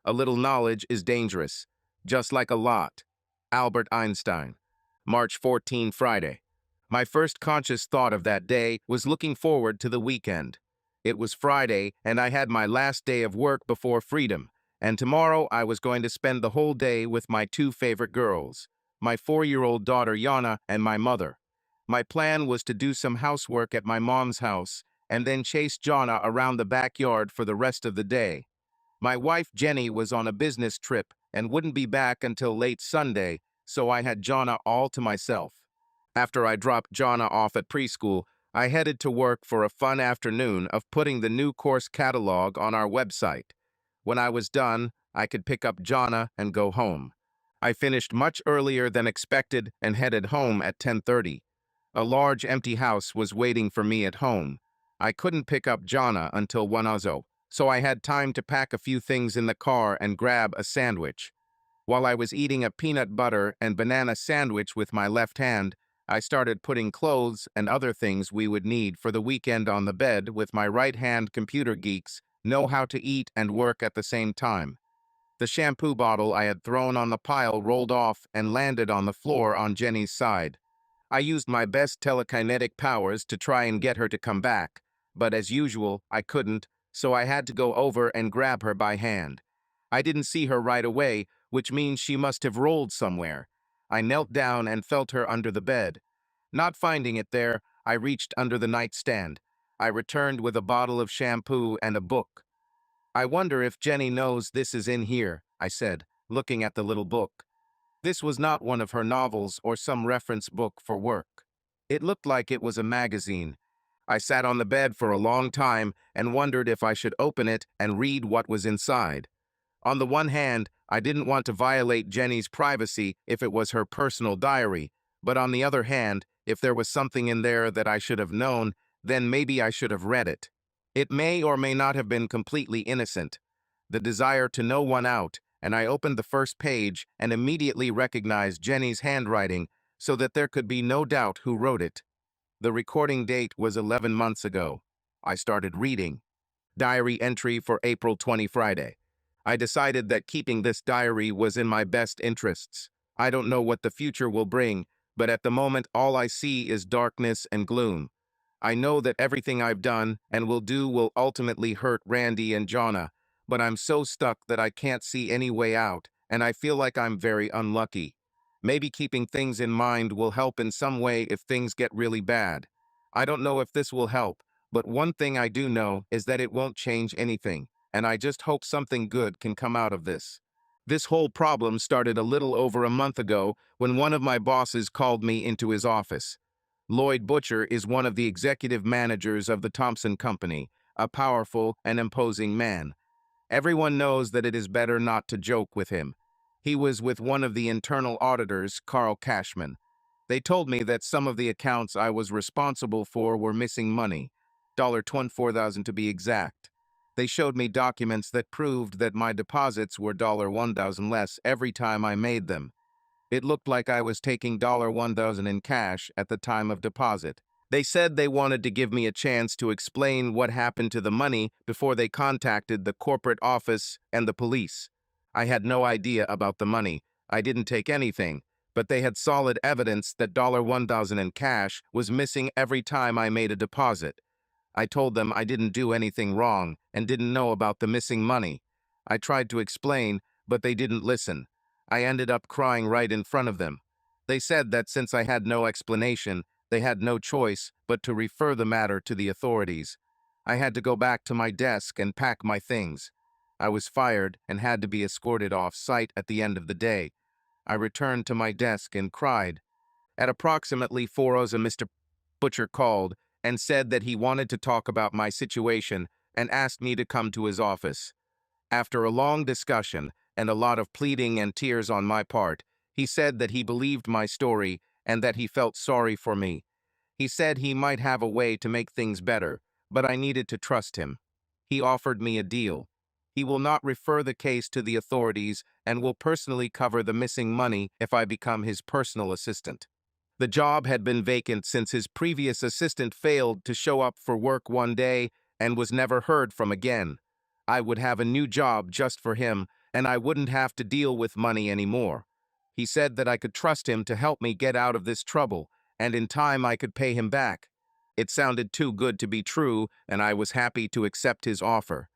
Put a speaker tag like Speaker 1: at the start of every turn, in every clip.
Speaker 1: A little knowledge is dangerous, just like a lot. Albert Einstein. March 14, Friday. My first conscious thought of that day was looking forward to the weekend. It was Friday, and I had my last day of work before freedom, and tomorrow I was going to spend the whole day with my two favorite girls, my 4-year-old daughter Yana and my mother. My plan was to do some housework at my mom's house, and then chase Jonna around the backyard for the rest of the day. My wife Jenny was on a business trip and wouldn't be back until late Sunday, so I had Jonna all to myself. After I dropped Jonna off at preschool, I headed to work for a fun afternoon of putting the new course catalog on our website. When I was done, I could pick up Jonna and go home. I finished much earlier than expected and headed home at 10:30. A large empty house was waiting for me at home. I couldn't pick up Jonna until 1:00, so I had time to pack a few things in the car and grab a sandwich. While I was eating a peanut butter and banana sandwich with my left hand, I started putting clothes and other things we would need for the weekend on the bed with my right hand. Computer geeks know how to eat and work at the same time. The shampoo bottle I had thrown on the pile rolled off and landed on the floor on Jenny's side. I used my best telekinetic powers to try and get her to come back, but as usual, I couldn't, so I had to go over and grab her by hand. I didn't see her right away, which means she must have rolled somewhere. I knelt down and felt her under the bed. Not finding it there, I reached under the nightstand. I returned with a bottle of shampoo and a book. "I wonder if Jenny knows this is in here," I said, looking at the little book. This was not one of her novels or some reference book for work. It looked like it was a magazine. I sat on the bed for a long time and wondered if I should open it and read what was inside. On the one hand, I didn't want to violate Jenny's privacy if it was her personal diary, but on the other hand, if there was something in there that I should have known, then maybe I should have read it. It may or may not have been completely innocent. The desire to know won out, and I opened the first page and immediately recognized Jenny's handwriting so that there could be no doubt who wrote it. The recording date was 11 months ago. I started reading. Diary entry for April 20, Friday. I decided that keeping this diary was in my best interests. I don't know what the future will bring, but at the moment all I see is darkness and gloom. I know that everything I've done and will do will ultimately hurt Randy and Jonna, but I'm so stuck that I can't see any way out, and I feel like I'm very unlucky. Maybe keeping things in mind will help in some way if things get really bad. I don't know if this will help, but one thing I do know is that it won't change anything, and I just hope something good can come out of this. This whole problem started a little over a month ago when one of my bosses called me into his office. Lloyd Butcher is one of the executive managers of the Thompson Company, a powerful and imposing man. Everyone knows that it is better not to joke with him. He was with one of the internal auditors, Carl Cashman. They told me that some of the accounts I was responsible for were missing money, $24,000 to be exact. They showed me documents that proved that my deposits were $1,000 less every time I made them. It looked like I was taking $1,000 in cash at the time of deposit. They said they wanted to give me a chance to explain what happened to the money before they contacted the corporate office and the police. I had no idea about the money. I didn't take anything, but they had solid evidence that $1,000 in cash was missing every time I made a deposit. I told them I didn't do anything wrong and didn't know about the missing money. I tried to explain, but they didn't listen. I ended up crying right in front of them. They said that since I had no explanation, they had no choice but to refer the matter to the authorities. I had to go back to my desk and pack my things. I was fired and had to be escorted off site at the end of the day. I returned to my desk and cried. At approximately 4:00, Mr. Butcher called and said that he wanted to talk about my situation and asked me to come to his office. After a long discussion and a lot of pleading and tears on my part, he said that he believed my story and that he felt sorry for me. He said he might have a way to make things better, but I needed to trust him. He offered me a deal. He will not refer the case to the authorities and will personally cover the missing money if I become his personal assistant. The job had been vacant since his previous assistant failed to show up for work one day and was never heard from again. I would have a new job just for him, and I wouldn't have to deal with money anymore. He said that I could trust him to help me get out of this trouble, and in time I could pay him back. It sounded too good to be true, and I was happy to accept his offer.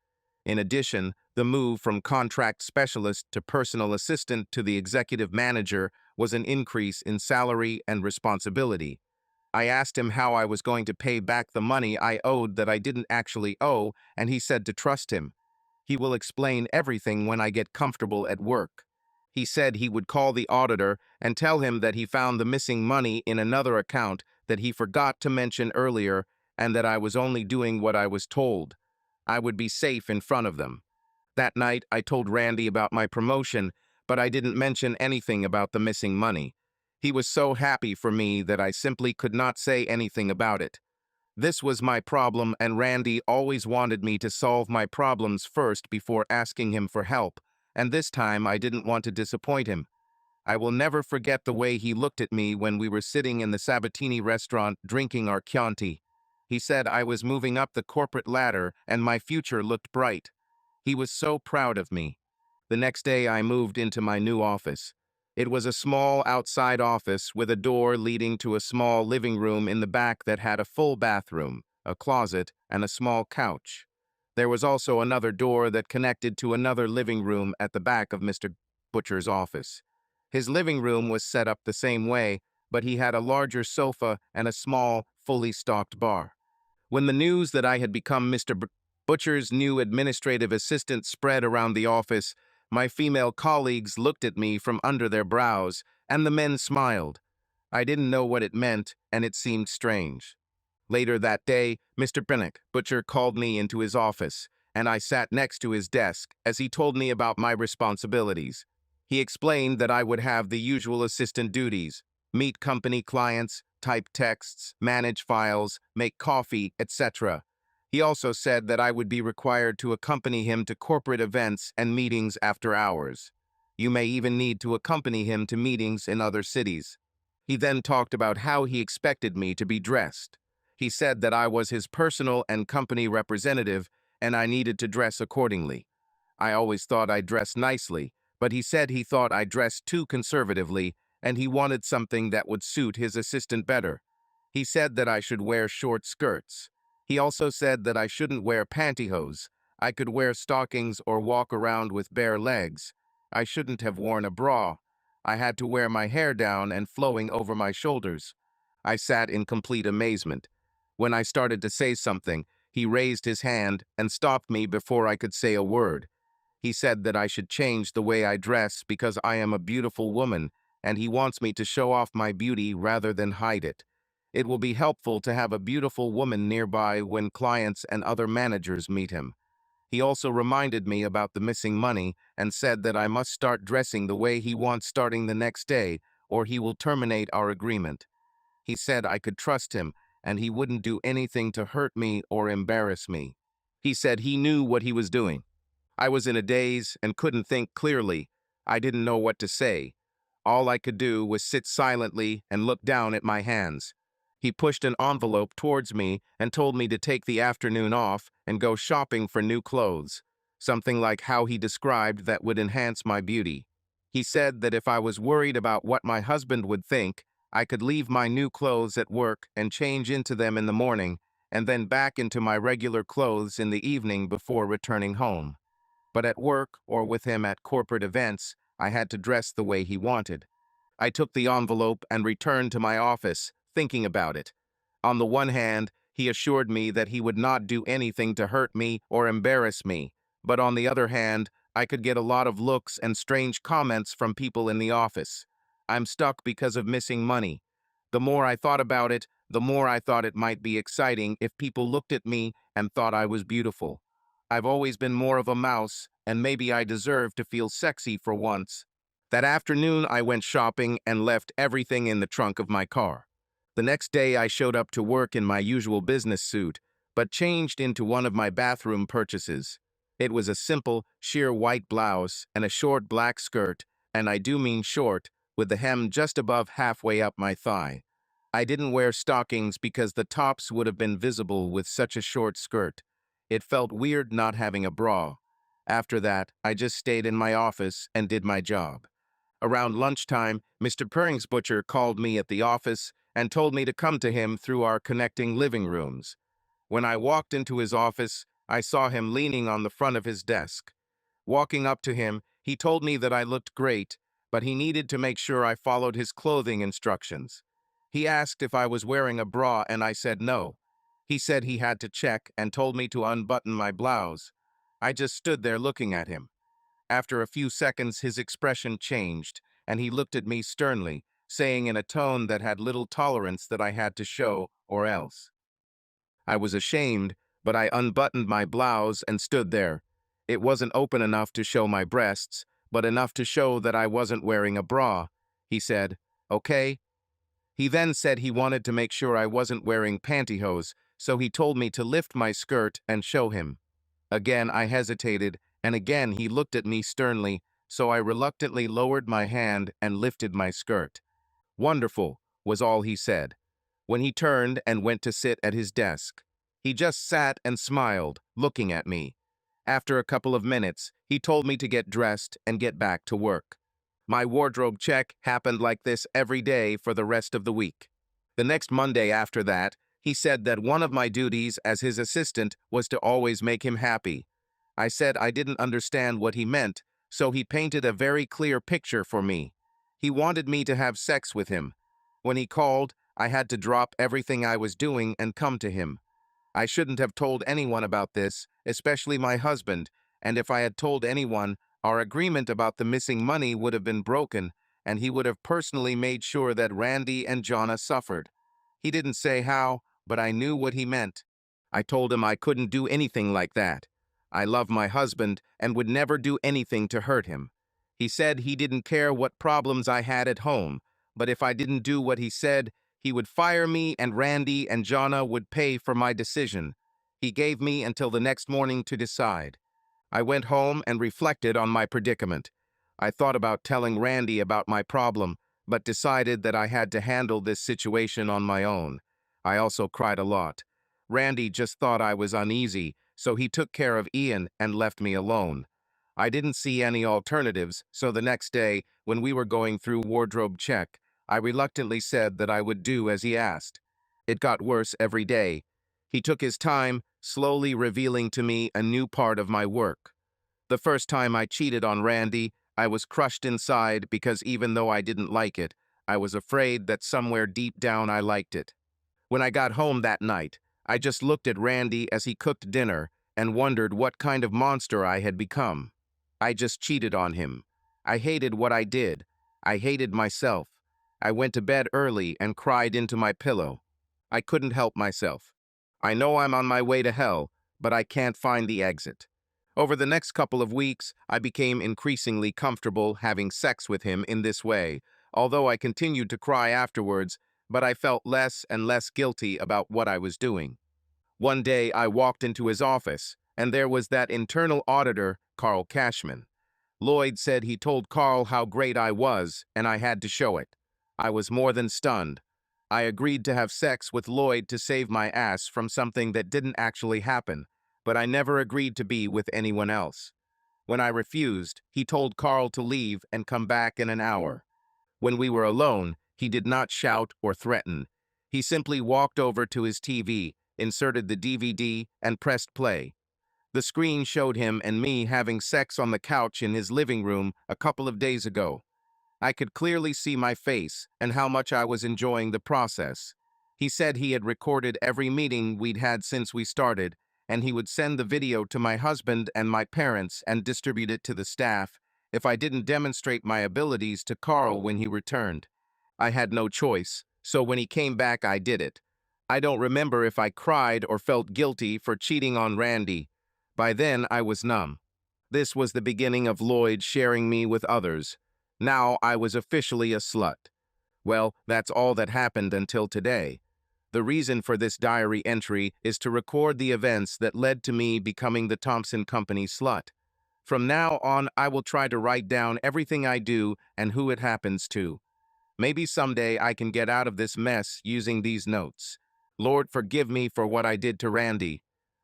Speaker 1: In addition, the move from contract specialist to personal assistant to the executive manager was an increase in salary and responsibility. I asked him how I was going to pay back the money I owed that I didn't actually owe, and he said to trust him. He will explain everything when I get comfortable at work. He said he would call the auditor and tell him that he found the missing money in another account that he forgot to mention earlier and that I was only doing what I was told. I would be safe in front of them. That night, I told Randy about my promotion, but I didn't mention anything about the missing money. He was so happy for me that I simply could not say anything about it. This was my problem, and Randy always wanted me to solve my problems first before asking him for help, and this time I didn't want to disappoint him. I will never forget the way he looked at me when we were sitting in the Sabatini restaurant drinking our Chianti. He said I was moving up the corporate ladder and my future looked bright. He was so proud of me. The next day I moved into my new office. It was a small outside office with a door leading to a small living room in the back that had a full bathroom, a closet, and a small couch. There was also another door that connected to another living room at the back of Mr. Butcher's office. His living room was set up the same way, but he had a larger sofa and a small, fully stocked bar. When the news that I had become Mr. Butcher's new administrative assistant spread around the office, my female colleagues looked at me from under their brows, and the men smiled. I didn't know what it meant, and it seemed strange. Later that day, Mr. Butcher called me into his office, and I sat next to his desk as he told me about my responsibilities. He explained that I would have the usual assistant duties: meet company clients, type texts, manage files, make coffee, etc. He also said that I would be required to accompany him to corporate events and meetings after hours. You may even need to accompany him to meetings in other cities. He then talked about how he expected me to be dressed. He said that I was his personal and company representative and I needed to dress accordingly. I always thought I dressed nicely, but he said he thought I dressed too conservatively and he wanted something that would suit his assistant better. He said that I should wear short skirts. He also said that I shouldn't wear pantyhose. I could wear stockings or walk around with bare legs. I shouldn't have worn a bra. I had to wear my hair down and flowing over my shoulders. I sat in complete amazement. When I started to say something, he raised his hand and stopped me before I could say a word. He said that I should change the way I dress because I am a beautiful woman, and he wants me to show off my beauty rather than hide it. It will be helpful to have a beautiful woman nearby when clients and other managers meet him. He also reminded me about the missing money and said that I must start dressing the way he wants starting the next day, or he will terminate our agreement. He said I could trust him, and he wouldn't do anything to hurt me or embarrass me. He said he knew what he was doing. I was in a daze and couldn't think clearly. I didn't know what to say. All I could do was sit silently and look down at my hands. He pushed an envelope towards me and told me to take the afternoon off and go shopping for new clothes, something like how he described that would enhance my beauty. He said that if I was worried about what my husband would think, I could leave my new clothes at work and change into them in the morning, and then back into my regular clothes in the evening before returning home. But at work or with him at corporate events, I had to dress the way he wanted. I took the envelope and returned to my office, thinking about it. On the one hand, he assured me that he would not do anything to hurt me or embarrass me, but on the other hand, I could get a lot of looks and strange comments from people in the office. I'm stuck because of missing money. The more I thought about it, the more I thought it might be exciting if people looked at me and thought I was beautiful. I've always been more of a mouse, and maybe I deserve to feel sexy for once. That afternoon, I went shopping and left everything in the trunk of my car. The next day, I showed up to work in my usual business suit, but changed into one of my bathroom purchases. It was a simple, sheer white blouse and a short black skirt, and I do mean short, with the hem just above halfway up my thigh. I didn't wear stockings because the tops would have been visible with such a short skirt. It felt weird not having a bra. After that, I just stayed in my office and did my job. Around lunchtime, Mr. Purring's butcher called me at the office and told me to come to him through our connecting living rooms. When I walked into his office, I saw him leaning on the front of his desk. Walking up to him, he told me that I looked great, but he needed to make sure I followed his clothing instructions. He asked if I was wearing a bra and I said no. He said he had to check and told me to unbutton my blouse. I just stood there looking at him. After a few seconds, his expression changed, and he looked at me sternly, saying in a tone that had little tolerance that I had to show, or else. I was ashamed, but I unbuttoned my blouse and stood there. It wasn't open enough to show my breasts, but enough to show that I wasn't wearing a bra. He said, "Okay." He then said he wanted to make sure I wasn't wearing pantyhose, so he told me to lift my skirt and show him. Again, I hesitated, and again he looked at me sternly, so I reluctantly lowered my hand and lifted my skirt. "Wonderful," was all he said. When he turned and went to sit at his desk, he just sat and smiled, looking at me. After a couple of minutes, he told me to get dressed and get back to work. My wardrobe check happened like this every day for the rest of the week. The next Monday after that, he said that one of my duties as his assistant was to always make him happy. I said I didn't understand what he meant, so he painted a very clear picture for me. He wanted me to have sex with him. When he called, I had to drop everything I was doing and come to him. I shouldn't have told anyone about this, especially my husband, and if I had told anyone, our agreement about the missing money would have been broken, and he would have personally made sure that Randy and Jonna suffered. He didn't say how, but I knew what he meant. I told him I couldn't do anything like that. I love my husband and would never do anything to hurt him. He said he didn't care what problems I had at home, but if I didn't do what he said, he would fire me and Randy and Jonna would pay for my decision. He gave me until the next morning to decide. I went home and reflected on my predicament. I thought about telling Randy about my problem, but decided that I had to handle this situation on my own. I also cried a lot. Randy just thought I was uneasy, so he took care of Ian and left me alone. I didn't see any alternatives, so the next day, when we were going through wardrobe check, I reluctantly said that I would do as he asked. It got worse every day. He took his time, slowly revealing to me a new part of my work. The first time I cheated on Randy, I was crushed inside because even though I didn't like it, I was afraid that somewhere deep down I liked it. When I got home that night, I just looked at Randy as he cooked dinner and wondered what kind of monster I had become. I just cheated on him. I hated what I did. I hated myself. I went to bed early and cried into my pillow. I couldn't help myself. I know I'm on my way to hell, but I can't find the exit. Over the next couple of weeks, I became increasingly comfortable having sex with him in this way, although I continued to cry afterwards, but I felt less and less guilty about what I was doing. One day, I walked into his office, and there was that internal auditor, Carl Cashman. Lloyd said he told Carl how great I was, and I had to show it. I was more than stunned. I agreed to have sex with Lloyd to save my ass from something that didn't actually happen, but I never agreed to be with anyone else. When I refused, he told Carl to leave and come back in an hour. When we were alone, he did not shout or threaten. He simply walked over to his TV, inserted the DVD, and pressed play. The screen showed him and me having sex on the couch in his living room a couple of days ago. I could clearly see my face and how much I was enjoying the process. He said he had recorded every meeting we'd had since we started, and he would send the video to my husband and my parents and distribute it to the staff if I didn't demonstrate my abilities to Carl when he returned. I had no choice, so when he came back I did it. I don't remember if I cried or felt guilty for cheating on Randy. By then I was numb. This was the beginning of Lloyd sharing me with others. Now I was officially a slut. Well, that's all that happened until today. The reason for this diary entry is to record the events that led to me becoming the Thompson Company slut. From now on, I will try to write down everything I do and who it happens to. Maybe someday I can get out of this mess using these notes. Lord, forgive me for what I did to Randy.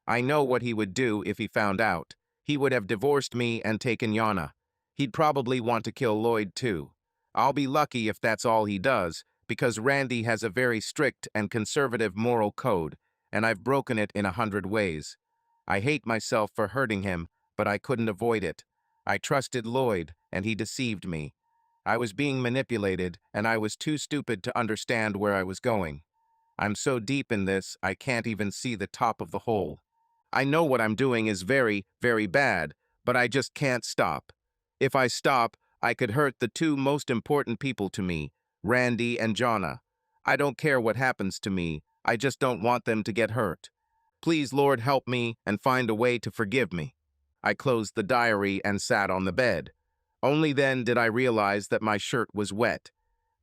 Speaker 1: I know what he would do if he found out. He would have divorced me and taken Yana. He'd probably want to kill Lloyd too. I'll be lucky if that's all he does, because Randy has a very strict and conservative moral code, and I've broken it in 100 ways. I hate myself for hurting him, but I couldn't avoid it. I trusted Lloyd, and he deceived me. I was being manipulated, and I was too stupid to understand where I was going. I'm so deep in this, I can't even see the top of the hole. I know what I'm doing is very, very bad, but I just can't stop. If I stop, I could hurt the two most important people to me, Randy and Jonna. I don't care what happens to me, I just don't want them to get hurt. Please, Lord, help me and find a way to forgive me. I closed the diary and sat on the bed. Only then did I realize that my shirt was wet.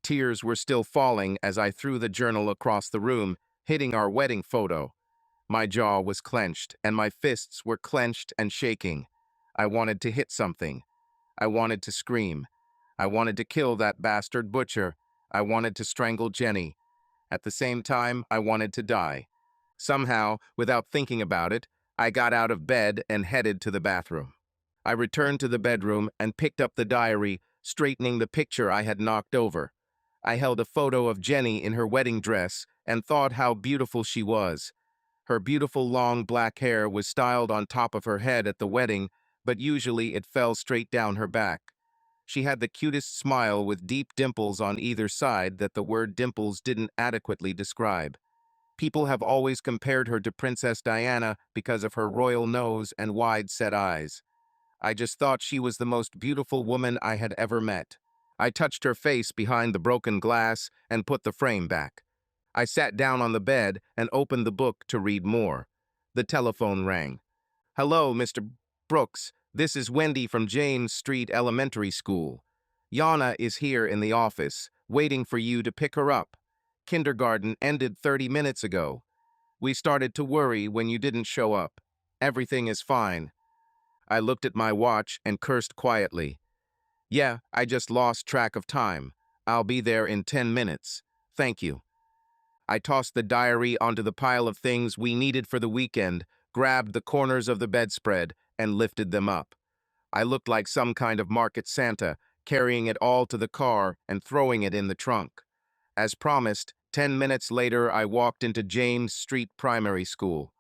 Speaker 1: Tears were still falling as I threw the journal across the room, hitting our wedding photo. My jaw was clenched, and my fists were clenched and shaking. I wanted to hit something. I wanted to scream. I wanted to kill that bastard butcher. I wanted to strangle Jenny. At the same time, I wanted to die. Somehow, without thinking about it, I got out of bed and headed to the bathroom. I returned to the bedroom and picked up the diary, straightening the picture I had knocked over. I held a photo of Jenny in her wedding dress and thought how beautiful she was. Her beautiful long black hair was styled on top of her head at the wedding, but usually it fell straight down her back. She had the cutest smile with deep dimples on either side that the word dimples didn't adequately describe. People have always compared her to Princess Diana because of her royal nose and wide-set eyes. I just thought she was the most beautiful woman I had ever met. I touched her face behind the broken glass and put the frame back. I sat down on the bed and opened the book to read more. The telephone rang. "Hello, Mr. Brooks. This is Wendy from James Street Elementary School. Yana is here in the office, waiting for you to pick her up. Kindergarten ended 30 minutes ago. We started to worry when you didn't show up. Everything is fine." I looked at my watch and cursed quietly. "Yeah, I just lost track of time. I'll be there in 10 minutes. Thank you." I tossed the diary onto the pile of things we needed for the weekend, grabbed the corners of the bedspread, and lifted them up. I looked like some kind of market Santa, carrying it all to the car and throwing it in the trunk. As promised, 10 minutes later I walked into James Street Primary School.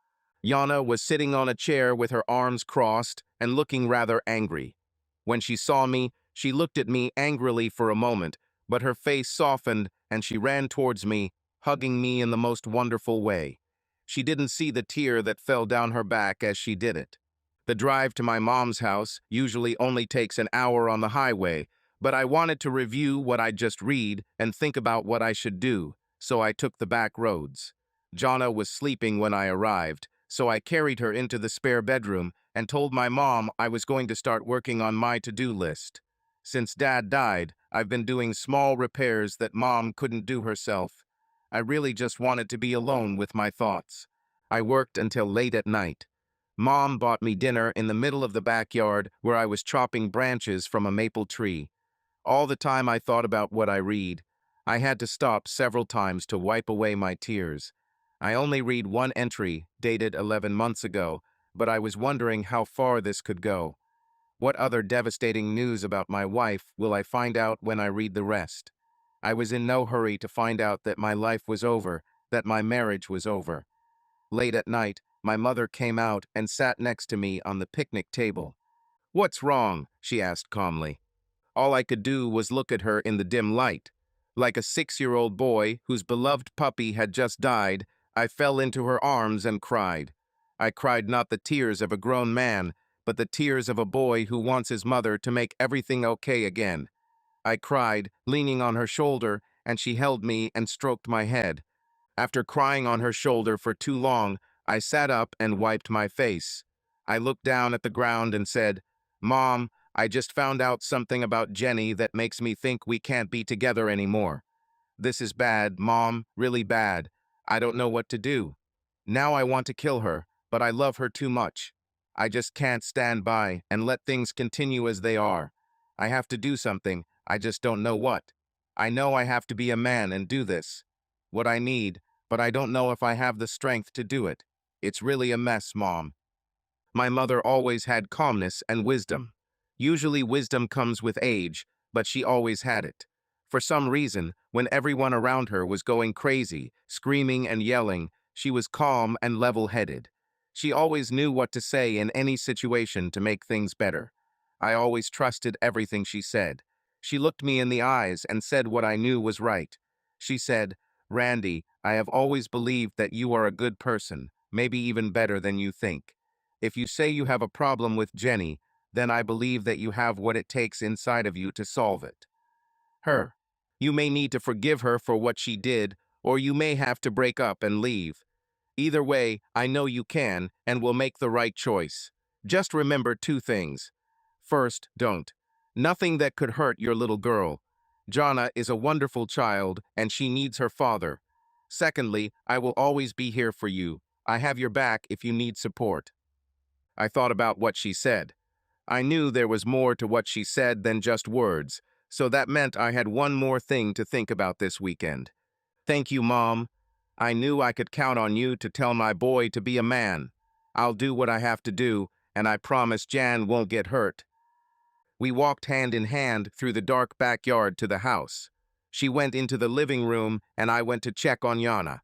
Speaker 1: Yana was sitting on a chair with her arms crossed and looking rather angry. When she saw me, she looked at me angrily for a moment, but her face softened and she ran towards me, hugging me in the most wonderful way. She didn't see the tear that fell down her back as she did it. The drive to my mom's house usually only takes an hour on the highway, but I wanted to review what I'd just read and think about what I should do, so I took the back roads. Jonna was sleeping when I arrived, so I carried her into the spare bedroom and told my mom I was going to start working on my to-do list. Since Dad died, I've been doing small repairs that Mom couldn't do herself. I really just wanted to be alone with my thoughts. I worked until late at night. Mom bought me dinner in the middle of the backyard where I was chopping branches from a maple tree. All the time I thought about what I read. I had to stop several times to wipe away my tears. I only read one entry, dated 11 months ago, but I was wondering how far this could go. What other devastating news about my wife will I find out when I read the rest? I was in no hurry to find out that my life was over, that my marriage was over. Late at night, my mother came out and sat next to me on the picnic table. "What's wrong?" she asked calmly. All I could do was look at her in the dim light. Like a 6-year-old boy whose beloved puppy had just died, I fell into her arms and cried. I cried not the tears of a grown man, but the tears of a boy who wants his mother to make everything okay again. I cried, leaning on her shoulder, and she held me and stroked my head. After crying on her shoulder for too long, I sat up and wiped my face. I looked down at the ground and said, "Mom, I just found out something about Jenny that makes me think we can't be together anymore. This is bad, Mom, really bad. I don't know what to do. Now I want to kill her, but I love her too much. I just can't stand by and let things continue as they are. I have to do something, I just don't know what. I know I have to be a man and do this. What I need, but I don't know if I have the strength to do it. It's really a mess, Mom." My mother always had calmness and wisdom. Usually wisdom comes with age, but she always had it. For some reason, when everyone around her was going crazy, screaming and yelling, she was calm and level-headed. She always knew what to say in any situation to make things better. I always trusted everything she said. She looked me in the eyes and said what I knew was right. She said, "Randy, I have always believed that you are a good person, maybe even better than you think. If you say you have a problem with Jenny, then I believe that you have what it takes inside of you to solve it. Her. You may need to forgive her for what she did, or you may have to break up and leave. Either way, I know you can and will make the right choice. Just remember two things. First, don't. Nothing that could hurt your little girl. Jonna is a wonderful child and she needs her father. Secondly, I will always be here for you. I have your back if you need support." I thought about what she said. I knew there was more to what she said than just words, so that meant I had one more thing to think about this weekend. Thank you, Mom. I knew I could count on you to tell my boy to be a man. I'll do what I have to do, and I promise Jan won't get hurt. We walked hand in hand through the dark backyard to the house. She went into the living room, and I went to check on Yana.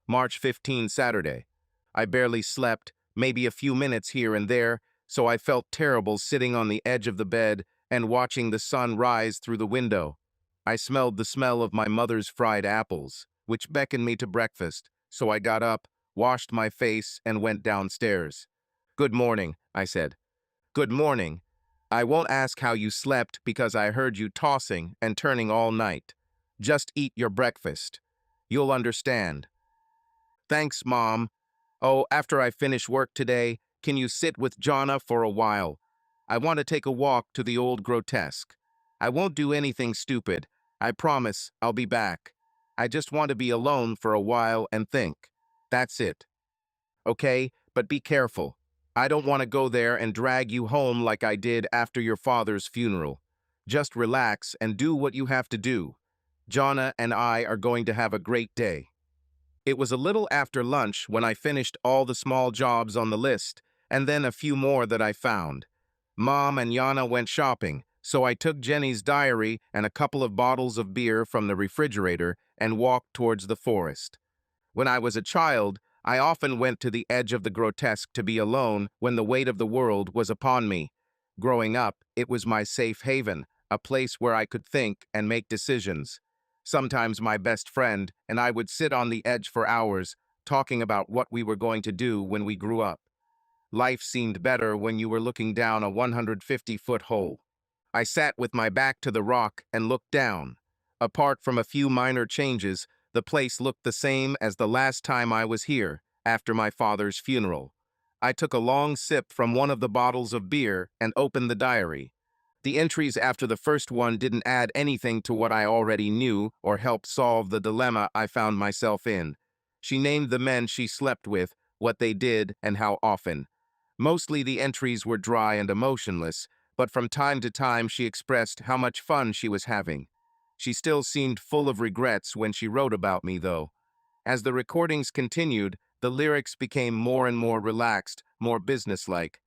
Speaker 1: March 15, Saturday. I barely slept, maybe a few minutes here and there, so I felt terrible sitting on the edge of the bed and watching the sun rise through the window. I smelled the smell of my mother's fried apples, which beckoned me to breakfast, so I got up, washed my face, and went downstairs. "Good morning," I said. "Good morning. I won't ask how you slept because I heard you tossing and turning all night. Just eat your breakfast. You'll understand." "Thanks, Mom. Oh, after I finish work today, can you sit with Jonna for a while? I want to take a walk to the old grotesque. I won't do anything stupid. I promise I'll be back. I just want to be alone for a while and think. That's it. Okay, but be careful. I don't want to go there and drag you home like I did after your father's funeral. Just relax and do what you have to do. Jonna and I are going to have a great day." It was a little after lunch when I finished all the small jobs on the list, and then a few more that I found. Mom and Yana went shopping, so I took Jenny's diary and a couple of bottles of beer from the refrigerator and walked towards the forest. When I was a child, I often went to the edge of the grotesque to be alone when the weight of the world was upon me. Growing up, it was my safe haven, a place where I could think and make decisions. Sometimes my best friend and I would sit on the edge for hours, talking about what we were going to do when we grew up. Life seemed better when you were looking down a 150-foot hole. I sat with my back to the rock and looked down. Apart from a few minor changes, the place looked the same as the last time I was here, after my father's funeral. I took a long sip from one of the bottles of beer and opened the diary. The entries after the first one didn't add anything to what I already knew or help solve the dilemma I found myself in. She named the men she slept with, what they did, and how often. Mostly the entries were dry and emotionless, but from time to time she expressed how much fun she was having. She still seemed full of regrets when she wrote about me, though. As the recordings continued, the lyrics became more and more relaxed, more businesslike.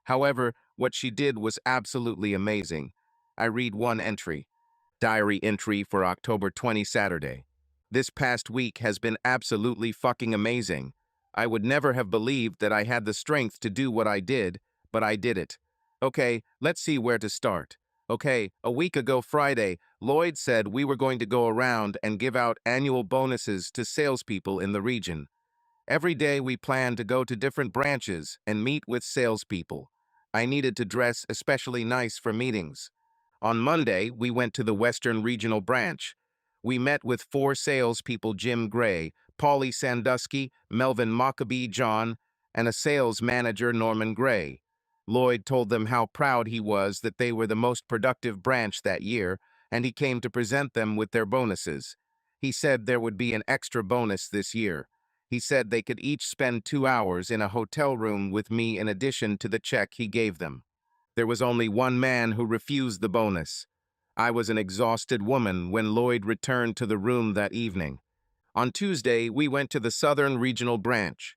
Speaker 1: However, what she did was absolutely amazing. I read one entry. Diary entry for October 20 Saturday. "This past week has been absolutely fucking amazing. I would never have believed that I had the strength to do what I did, but I did it. Okay, let's see where to start. Okay, a week ago Friday, Lloyd said we were going to go around and give out annual bonuses to salespeople in the region. Every day we planned to go to different branches and meet with salespeople. I needed to dress especially nice for meetings. On Monday, we went to the Western Regional Branch. We met with 4 salespeople: Jim Gray, Paulie Sandusky, Melvin Maccabee John, and a sales manager, Norman Gray. Lloyd told them how proud he was that they were the most productive branch that year, and he came to present them with their bonuses. He said there would be an extra bonus this year. He said they could each spend 2 hours in a hotel room with me in addition to the check he gave them. There was only one man who refused the bonus. I was an exhausted woman when Lloyd returned to the room that evening. On Tuesday, we went to the Southern Regional Branch.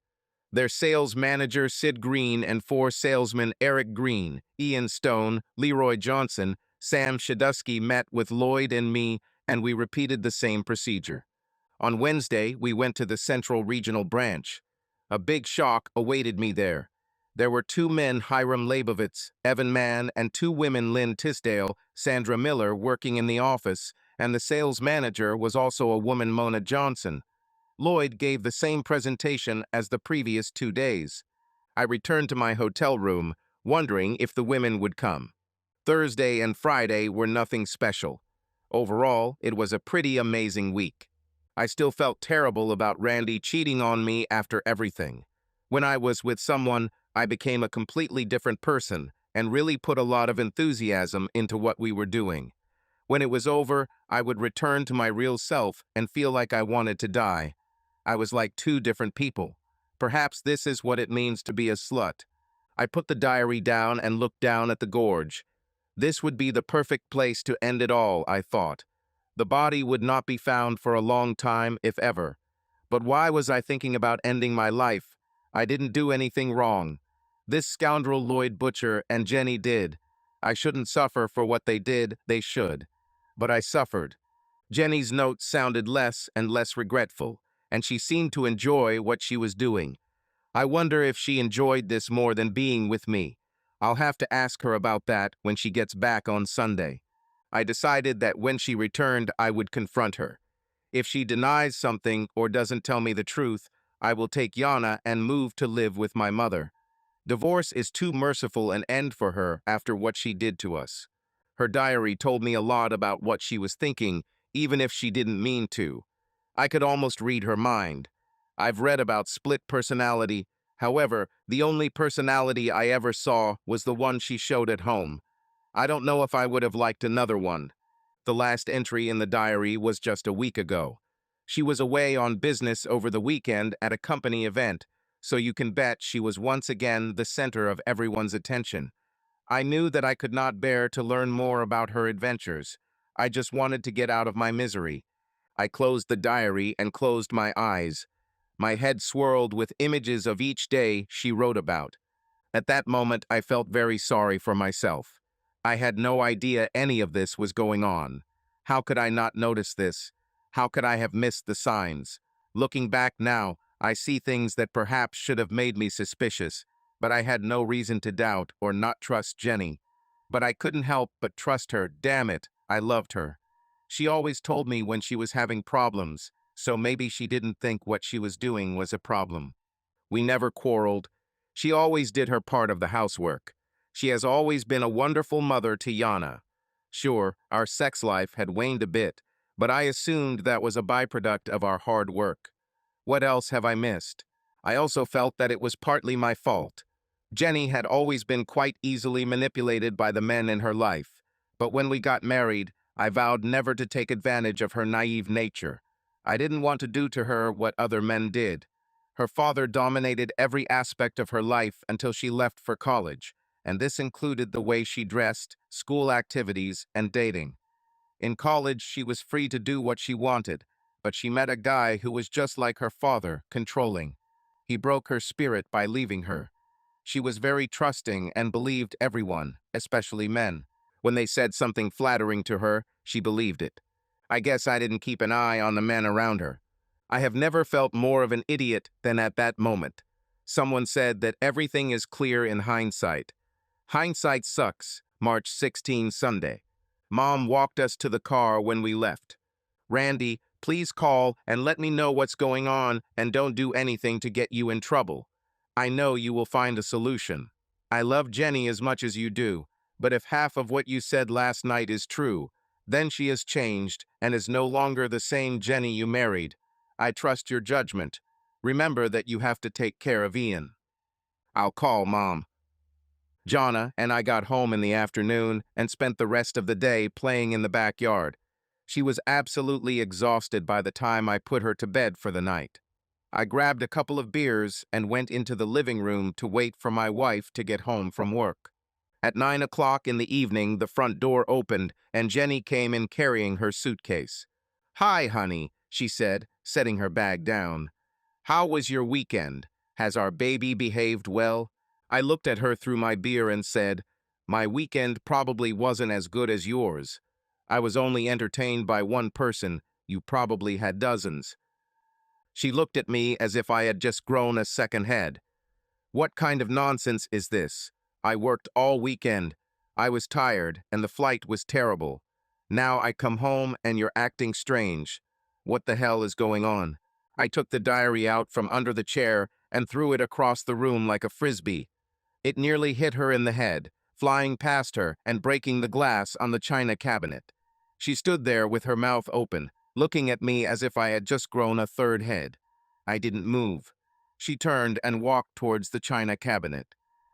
Speaker 1: Their sales manager, Sid Green, and four salesmen, Eric Green, Ian Stone, Leroy Johnson, Sam Shadusky, met with Lloyd and me, and we repeated the same procedure. On Wednesday, we went to the Central Regional Branch. A big shock awaited me there. There were two men, Hiram Leibovitz, Evan Mann, and two women, Lynn Tisdale, Sandra Miller, working in the office, and the sales manager was also a woman, Mona Johnson. Lloyd gave the same presentation as the previous 2 days. I returned to my hotel room, wondering if the women would come. Thursday and Friday were nothing special. Overall, it was a pretty amazing week. I still felt terrible about Randy cheating on me after everything. When I was with someone, I became a completely different person and really put a lot of enthusiasm into what we were doing. When it was over, I would return to my real self and feel like I wanted to die. I was like two different people. Perhaps this is what it means to be a slut. I put the diary down and looked down at the gorge. This would be the perfect place to end it all, I thought. The body would not be found for a long time, if ever. But why was I thinking about ending my life? I didn't do anything wrong. This scoundrel Lloyd Butcher and Jenny did. I shouldn't suffer for what they did, they should. But I suffered. Jenny's notes sounded less and less regretful, and she seemed to enjoy what she was doing. I wonder if she enjoyed this more than being with me. I'll have to ask her about that when she gets back on Sunday. I decided that when she returned, I would confront her. If she denies something or doesn't tell me the truth, I will take Yana and move to live with my mother. Divorce is too merciful an end for her after what she did to us. Her diary told me a lot about what she was thinking, even if she didn't mean to. I could almost read her mind. I've read about split personality. However, the only personality I ever saw was the one she showed at home. I don't know if I would have liked another one. The last entry in the diary was just a week ago. She was away on business over the weekend at a company event, so you can bet she was once again the center of everyone's attention. I knew that I could not bear to learn more about her adventures. I just wanted to get out of my misery. I closed the diary and closed my eyes. My head swirled with images of each day she wrote about. At that moment, I felt very sorry for myself. I had no idea any of this was going on. How could I not notice this? How could I have missed the signs? Looking back now, I see things that perhaps should have made me suspicious, but I had no reason to doubt or not trust Jenny. But I couldn't help but trust her. Damn it, I loved her. She always told me when she was having problems, so maybe she didn't think what she was doing was a problem. We never quarreled. She always did her part of the housework. She has always been a wonderful mother to Yana. Sure, our sex life had waned a bit, but I assumed that was a byproduct of our hard work. What else have I missed? I also felt that it was partly my fault. Jenny had always been quite easily manipulated by the men in her life, but when we got married, I vowed never to take advantage of her naive nature. I didn't want to do to her what other men did. Her father dominated every aspect of her life until she left for college, and this included the way she dressed, school activities, and dating. In college, she was free to do what she wanted, but she met a guy who was just like her father, controlling. He broke her spirit by leaving her. She was very trusting and believed everyone, especially men. When they said something flattering to her, she believed it. I guess I didn't keep an eye on the men around her. I have never felt more of an idiot than at that moment. Someone said that everything is clear in hindsight. Hindsight sucks. March 16, Sunday. Mom walked us to the car when we left. Randy, please call and let me know what's going on and don't do anything to get you in trouble. I know you will find a solution. I love Jenny as much as you do, but if half of what you said last night is true, then she has changed and is no longer the same Jenny you married. I trust your judgment. Remember that you have to take care of Ian. I'll call Mom. Jonna and I got home in the afternoon and spent the rest of the day playing in the backyard. She was absolutely exhausted by the time I put her to bed for the night. I grabbed a couple of beers and went into the living room to wait for my wife to get home from work. At 9 o'clock in the evening, the front door opened and Jenny came in carrying her suitcase. "Hi, honey," she said, setting her bag down. "How was your weekend?" Has our baby behaved well? I looked at her through my beer and said, my weekend probably wasn't as good as yours. I was only entertained by one person. You probably had dozens. She looked at me as if I had just grown a second head. What kind of nonsense is this? I worked all weekend. I was tired, and the flight was terrible. Now I come home and you're acting strange. What the hell is going on? I took the diary out from under the chair and threw it across the room like a frisbee. It nearly hit her in the head, flying past her and breaking the glass on the china cabinet. She stood there with her mouth open, looking at me as if I had just grown a third head. I didn't move. She turned and walked towards the china cabinet.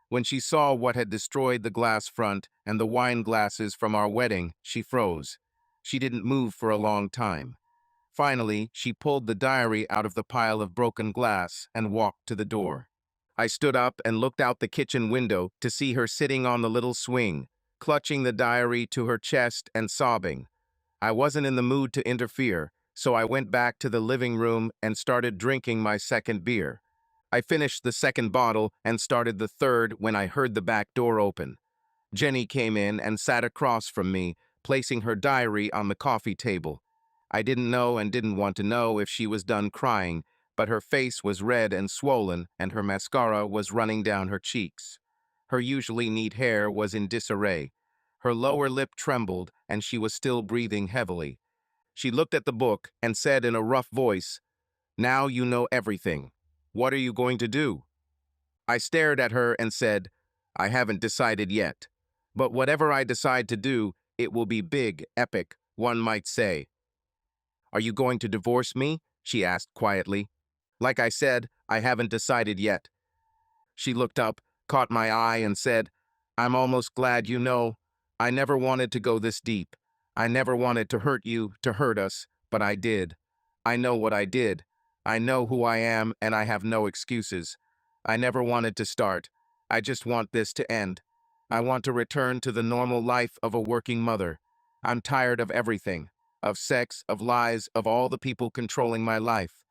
Speaker 1: When she saw what had destroyed the glass front and the wine glasses from our wedding, she froze. She didn't move for a long time. Finally, she pulled the diary out of the pile of broken glass and walked to the door. I stood up and looked out the kitchen window to see her sitting on the little swing, clutching the diary to her chest and sobbing. I wasn't in the mood to interfere, so I went back to the living room and started drinking my second beer. I finished the second bottle and started the third when I heard the back door open. Jenny came in and sat across from me, placing her diary on the coffee table. I didn't know and didn't want to know if she was done crying, but her face was red and swollen and her mascara was running down her cheeks. Her usually neat hair was in disarray. Her lower lip trembled and she was still breathing heavily. She looked at the book and said in a rough voice, "Now you know everything. What are you going to do?" I stared at her and said, "I haven't decided yet. But whatever I decide to do, it will be big, epic, one might say." "Are you going to divorce me?" she asked quietly. "Like I said, I haven't decided yet." She looked up, caught my eye, and said, "I'm almost glad you know. I never wanted to go this deep. I never wanted to hurt you, to hurt us, but I did. I know what I did. I know who I am, and I have no excuses. I never wanted to start. I just want this to end. I want to return to the normal life of a working mother. I'm tired of everything, of sex, of lies, of all the people controlling my life.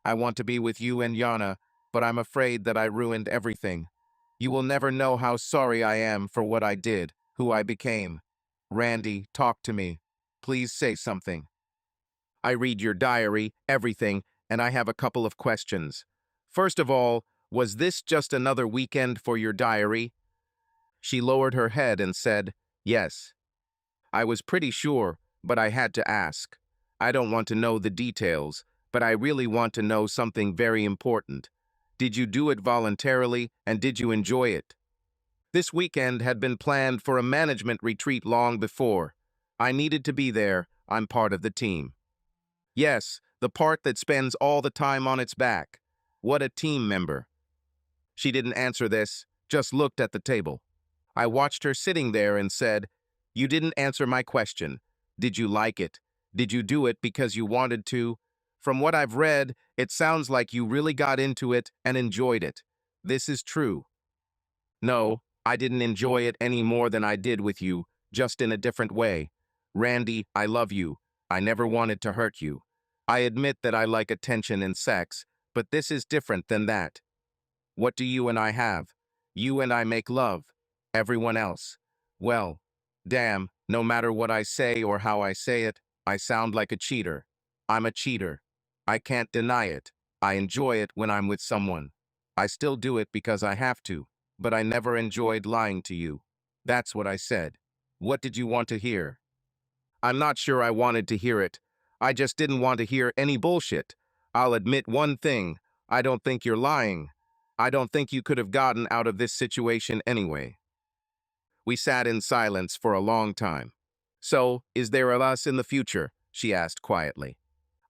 Speaker 1: I want to be with you and Yana, but I'm afraid that I ruined everything. You will never know how sorry I am for what I did, who I became. Randy, talk to me. Please say something. I read your diary, everything, and I have a couple of questions. First of all, was this just another weekend for your diary?" She lowered her head and said, "Yes." I was pretty sure, but I had to ask. I don't want to know the details, but I really want to know something very important. Did you do it voluntarily, and did you enjoy it? This weekend had been planned for a management retreat long before. I needed to be there. I'm part of the team. Yes, the part that spends all the time on its back. What a team member. She didn't answer this, just looked at the table. I watched her sitting there and said, "You didn't answer my question. Did you like it? Did you do it because you wanted to? From what I've read, it sounds like you really got into it and enjoyed it. This is true." "No, I didn't enjoy it any more than I did with you, just in a different way. Randy, I love you. I never wanted to hurt you. I admit that I like attention and sex, but this is different than that. What do you and I have? You and I make love. Everyone else. Well, damn, no matter what I say or how I say it, I sound like a cheater. I'm a cheater. I can't deny it. I enjoy it when I'm with someone. I still do it because I have to, but I never enjoyed lying to you. That's what I said. What did you want to hear?" I'm not sure I wanted to hear it. I just didn't want to hear any bullshit. I'll admit one thing. I don't think you're lying. I don't think you could have gotten out of this situation anyway. We sat in silence for a long time. "So, is there a us in the future?" she asked quietly.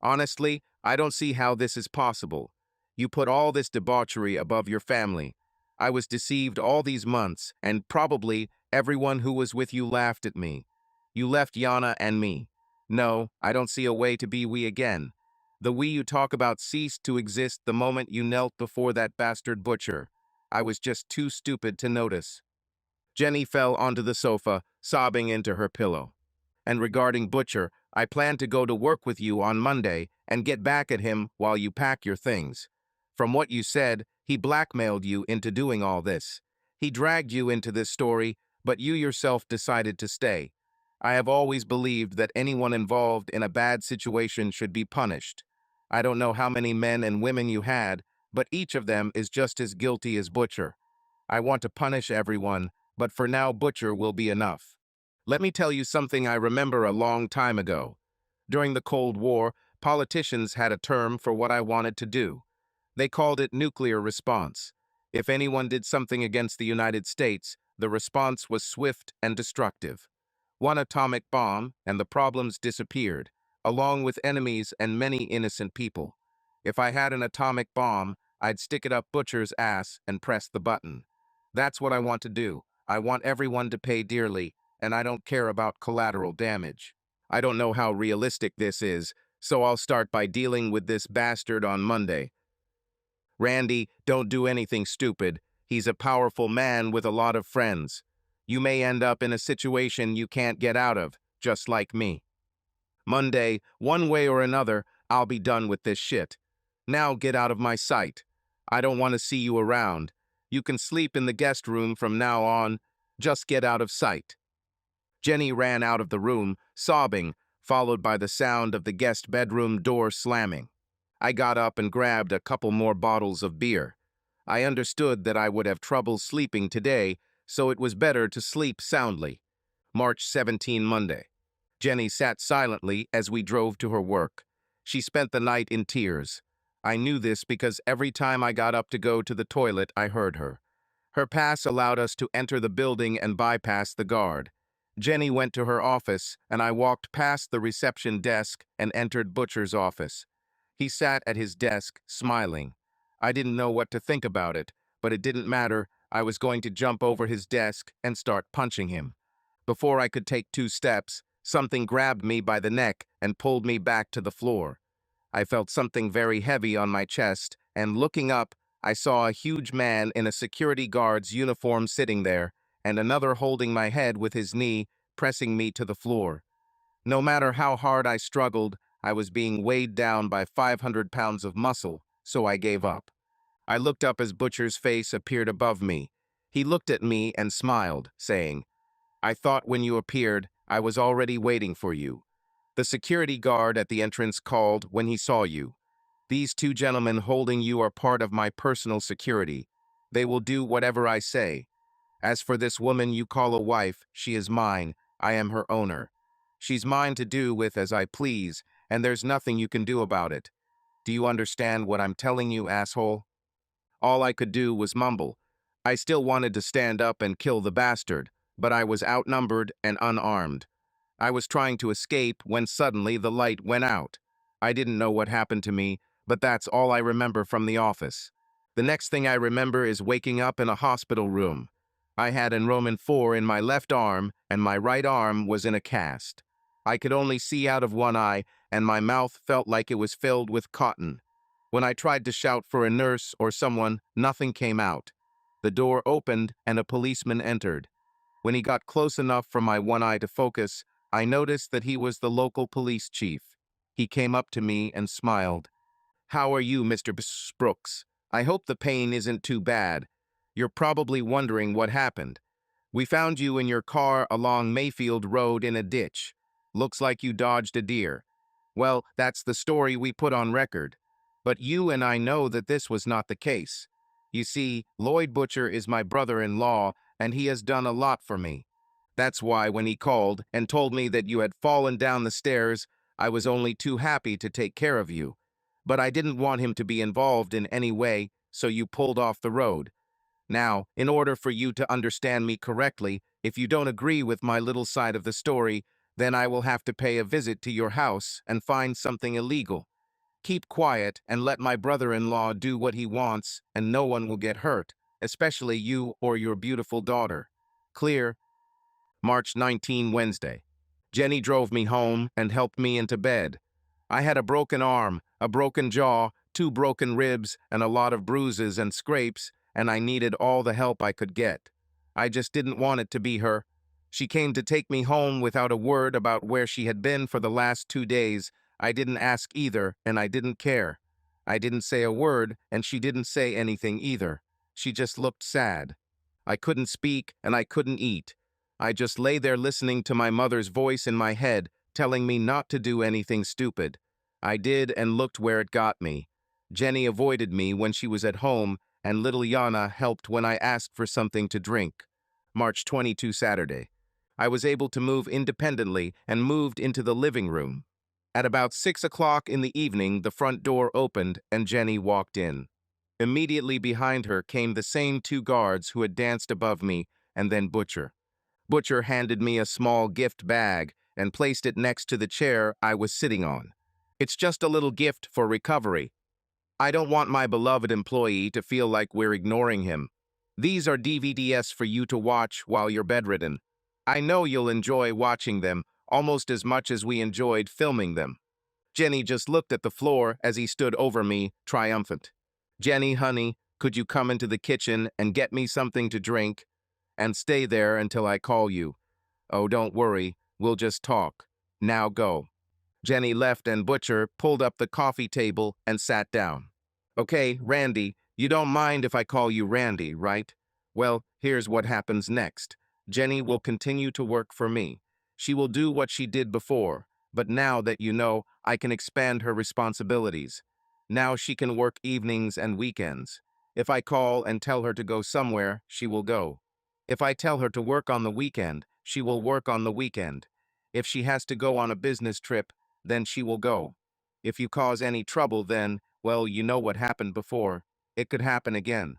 Speaker 1: "Honestly, I don't see how this is possible. You put all this debauchery above your family. I was deceived all these months, and probably everyone who was with you laughed at me. You left Yana and me. No, I don't see a way to be we again. The we you talk about ceased to exist the moment you knelt before that bastard butcher. I was just too stupid to notice." Jenny fell onto the sofa, sobbing into her pillow. "And regarding Butcher, I plan to go to work with you on Monday and get back at him while you pack your things. From what you said, He blackmailed you into doing all this. He dragged you into this story, but you yourself decided to stay. I have always believed that anyone involved in a bad situation should be punished. I don't know how many men and women you had, but each of them is just as guilty as Butcher. I want to punish everyone, but for now Butcher will be enough. Let me tell you something I remember a long time ago. During the Cold War, politicians had a term for what I wanted to do. They called it nuclear response. If anyone did something against the United States, the response was swift and destructive. One atomic bomb, and the problems disappeared, along with enemies and many innocent people. If I had an atomic bomb, I'd stick it up Butcher's ass and press the button. That's what I want to do. I want everyone to pay dearly, and I don't care about collateral damage. I don't know how realistic this is, so I'll start by dealing with this bastard on Monday. Randy, don't do anything stupid. He's a powerful man with a lot of friends. You may end up in a situation you can't get out of, just like me. Monday, one way or another, I'll be done with this shit. Now get out of my sight. I don't want to see you around. You can sleep in the guest room from now on. Just get out of sight. Jenny ran out of the room, sobbing, followed by the sound of the guest bedroom door slamming. I got up and grabbed a couple more bottles of beer. I understood that I would have trouble sleeping today, so it was better to sleep soundly. March 17, Monday. Jenny sat silently as we drove to her work. She spent the night in tears. I knew this because every time I got up to go to the toilet, I heard her. Her pass allowed us to enter the building and bypass the guard. Jenny went to her office, and I walked past the reception desk and entered Butcher's office. He sat at his desk, smiling. I didn't know what to think about it, but it didn't matter. I was going to jump over his desk and start punching him. Before I could take 2 steps, something grabbed me by the neck and pulled me back to the floor. I felt something very heavy on my chest, and looking up, I saw a huge man in a security guard's uniform sitting there, and another holding my head with his knee, pressing me to the floor. No matter how hard I struggled, I was being weighed down by 500 pounds of muscle, so I gave up. I looked up as Butcher's face appeared above me. He looked at me and smiled, saying, "I thought when you appeared, I was already waiting for you." The security guard at the entrance called when he saw you. "These 2 gentlemen holding you are part of my personal security. They will do whatever I say. As for this woman you call a wife, she is mine. I am her owner. She's mine to do with as I please, and there's nothing you can do about it. Do you understand what I'm telling you, asshole?" All I could do was mumble. I still wanted to stand up and kill the bastard, but I was outnumbered and unarmed. I was trying to escape when suddenly the light went out. I didn't know what happened to me, but that's all I remember from the office. The next thing I remember is waking up in a hospital room. I had enrollment 4 in my left arm, and my right arm was in a cast. I could only see out of one eye, and my mouth felt like it was filled with cotton. When I tried to shout for a nurse or someone, nothing came out. The door opened, and a policeman entered. When he got close enough for my one eye to focus, I noticed that he was the local police chief. He came up to me and smiled. "How are you, Mr. Brooks? I hope the pain isn't too bad. You're probably wondering what happened. We found you in your car along Mayfield Road in a ditch. Looks like you dodged a deer. Well, that's the story we put on record. But you and I know that this was not the case. You see, Lloyd Butcher is my brother-in-law, and he has done a lot for me. That's why when he called and told me that you had fallen down the stairs, I was only too happy to take care of you. But I didn't want him to be involved in any way, so you pulled off the road. Now, in order for you to understand me correctly, if you don't agree with my little side of the story, then I will have to pay a visit to your house and find something illegal. Keep quiet and let my brother-in-law do what he wants, and no one will get hurt, especially you or your beautiful daughter. Clear?" March 19, Wednesday. Jenny drove me home and helped me into bed. I had a broken arm, a broken jaw, 2 broken ribs, and a lot of bruises and scrapes, and I needed all the help I could get. I just didn't want it to be her. She came to take me home without a word about where she had been for the last 2 days. I didn't ask either, and I didn't care. I didn't say a word, and she didn't say anything either. She just looked sad. I couldn't speak, and I couldn't eat. I just lay there listening to my mother's voice in my head, telling me not to do anything stupid. I did and looked where it got me. Jenny avoided me when she was at home, and little Yana helped when I asked for something to drink. March 22, Saturday. I was able to move independently and moved into the living room. At about 6 o'clock in the evening, the front door opened and Jenny walked in. Immediately behind her came the same two guards who had danced above me, and then Butcher. Butcher handed me a small gift bag and placed it next to the chair I was sitting on. It's just a little gift for recovery. I don't want my beloved employee to feel like we're ignoring him. These are DVDs for you to watch while you're bedridden. I know you'll enjoy watching them almost as much as we enjoyed filming them. Jenny just looked at the floor as he stood over me, triumphant. Jenny, honey, could you come into the kitchen and get me something to drink? And stay there until I call you. Oh, don't worry, we'll just talk. Now go. Jenny left and Butcher pulled up the coffee table and sat down. Okay, Randy, you don't mind if I call you Randy, right? Well, here's what happens next. Jenny will continue to work for me. She will do what she did before, but now that you know, I can expand her responsibilities. Now she can work evenings and weekends. If I call and tell her to go somewhere, she will go. If I tell her to work on the weekend, she will work on the weekend. If she has to go on a business trip, then she will go. If you cause any trouble, then, well, you know what happened before. It could happen again.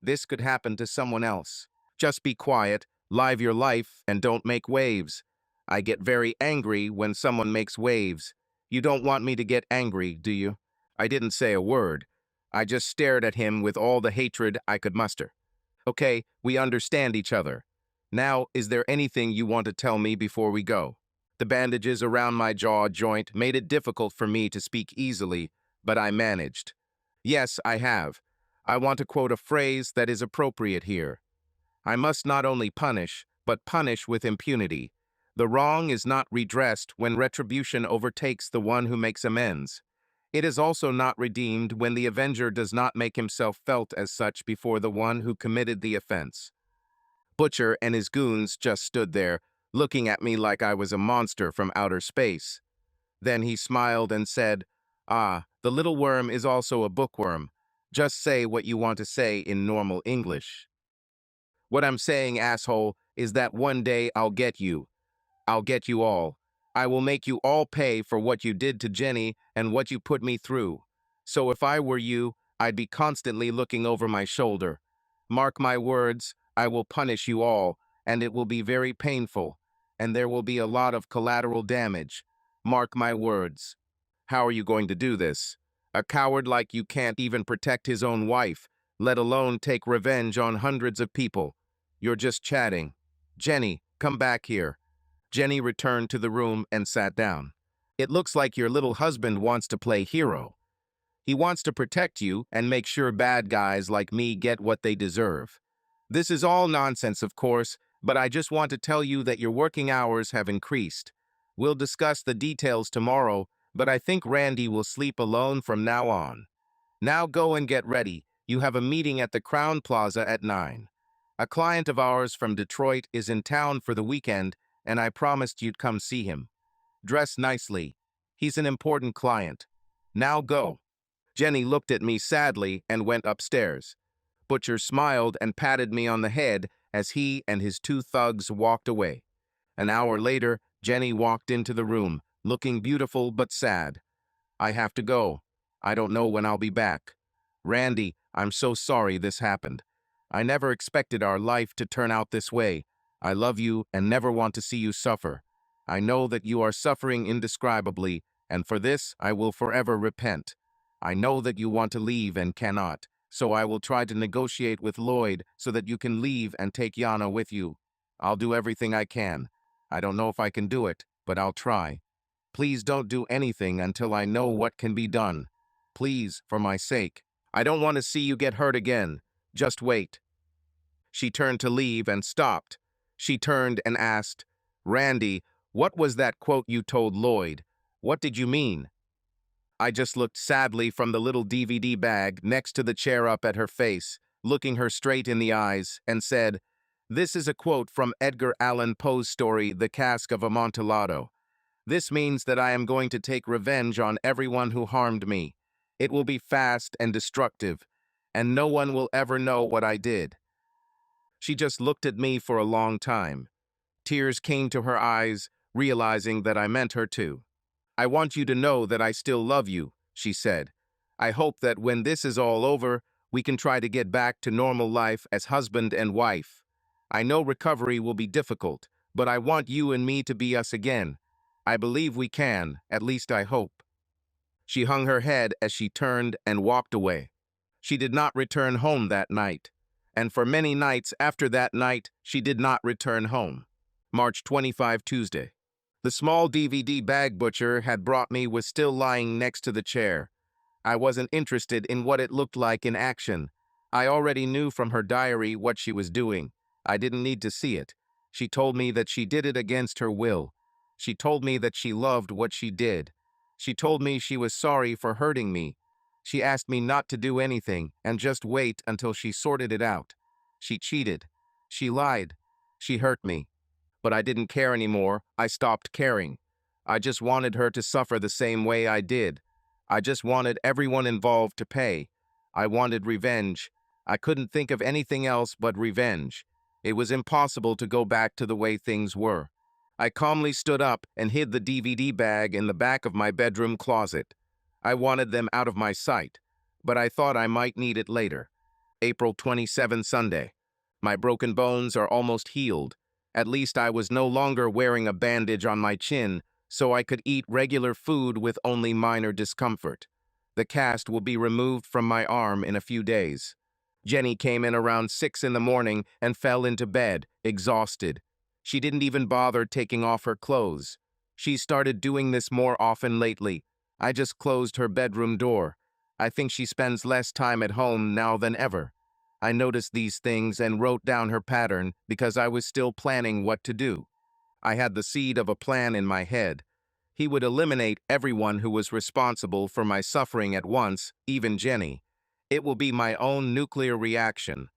Speaker 1: This could happen to someone else. Just be quiet, live your life, and don't make waves. I get very angry when someone makes waves. You don't want me to get angry, do you? I didn't say a word. I just stared at him with all the hatred I could muster. Okay, we understand each other. Now, is there anything you want to tell me before we go? The bandages around my jaw joint made it difficult for me to speak easily, but I managed. Yes, I have. I want to quote a phrase that is appropriate here. I must not only punish, but punish with impunity. The wrong is not redressed when retribution overtakes the one who makes amends. It is also not redeemed when the avenger does not make himself felt as such before the one who committed the offense. Butcher and his goons just stood there, looking at me like I was a monster from outer space. Then he smiled and said, "Ah, the little worm is also a bookworm. Just say what you want to say in normal English." What I'm saying, asshole, is that one day I'll get you. I'll get you all. I will make you all pay for what you did to Jenny and what you put me through. So if I were you, I'd be constantly looking over my shoulder. Mark my words, I will punish you all, and it will be very painful, and there will be a lot of collateral damage. Mark my words. How are you going to do this? A coward like you can't even protect his own wife, let alone take revenge on hundreds of people. You're just chatting. Jenny, come back here. Jenny returned to the room and sat down. It looks like your little husband wants to play hero. He wants to protect you and make sure bad guys like me get what they deserve. This is all nonsense, of course, but I just want to tell you that your working hours have increased. We'll discuss the details tomorrow, but I think Randy will sleep alone from now on. Now go and get ready. You have a meeting at the Crown Plaza at 9. A client of ours from Detroit is in town for the weekend, and I promised you'd come see him. Dress nicely. He's an important client. Now go." Jenny looked at me sadly and went upstairs. Butcher smiled and patted me on the head as he and his two thugs walked away. An hour later, Jenny walked into the room, looking beautiful but sad. "I have to go. I don't know when I'll be back. Randy, I'm so sorry this happened. I never expected our life to turn out this way. I love you and never want to see you suffer. I know that you are suffering indescribably, and for this I will forever repent. I know that you want to leave and cannot, so I will try to negotiate with Lloyd so that you can leave and take Yana with you. I'll do everything I can. I don't know if I can do it, but I'll try. Please don't do anything until I know what can be done. Please, for my sake. I don't want to see you get hurt again. Just wait." She turned to leave and stopped. She turned and asked, "Randy, what was that quote you told Lloyd? What did you mean?" I just looked sadly from the little DVD bag next to the chair up at her face, looking her straight in the eyes, and said, "This is a quote from Edgar Allan Poe's story, The Cask of Amontillado. This means that I am going to take revenge on everyone who harmed me. It will be fast and destructive, and no one will ever know what I did." She just looked at me for a long time. Tears came to her eyes, realizing that I meant her to. "I want you to know that I still love you," she said. "I hope that when this is all over, we can try to get back to normal life as husband and wife. I know recovery will be difficult, but I want you and me to be us again. I believe we can, at least I hope." She hung her head as she turned and walked away. She did not return home that night, and for many nights after that night, she did not return home. March 25, Tuesday. The small DVD bag butcher had brought me was still lying next to the chair. I wasn't interested in what it looked like in action. I already knew from her diary what she was doing. I didn't need to see it. She told me that she did it against her will. She told me that she loved what she did. She told me she was sorry for hurting me. She asked me not to do anything and just wait until she sorted it out. She cheated. She lied. She hurt me. But I didn't care anymore. I stopped caring. I just wanted her to suffer the same way I did. I just wanted everyone involved to pay. I wanted revenge. I couldn't think of anything else but revenge. It was impossible to go back to the way things were. I calmly stood up and hid the DVD bag in the back of my bedroom closet. I wanted them out of my sight, but I thought I might need it later. April 27, Sunday. My broken bones are almost healed. At least I was no longer wearing a bandage on my chin, so I could eat regular food with only minor discomfort. The cast will be removed from my arm in a few days. Jenny came in around 6 in the morning and fell into bed, exhausted. She didn't even bother taking off her clothes. She started doing this more often lately. I just closed her bedroom door. I think she spends less time at home now than ever. I noticed these things and wrote down her pattern because I was still planning what to do. I had the seed of a plan in my head. He would eliminate everyone who was responsible for my suffering at once, even Jenny. It will be my own nuclear reaction.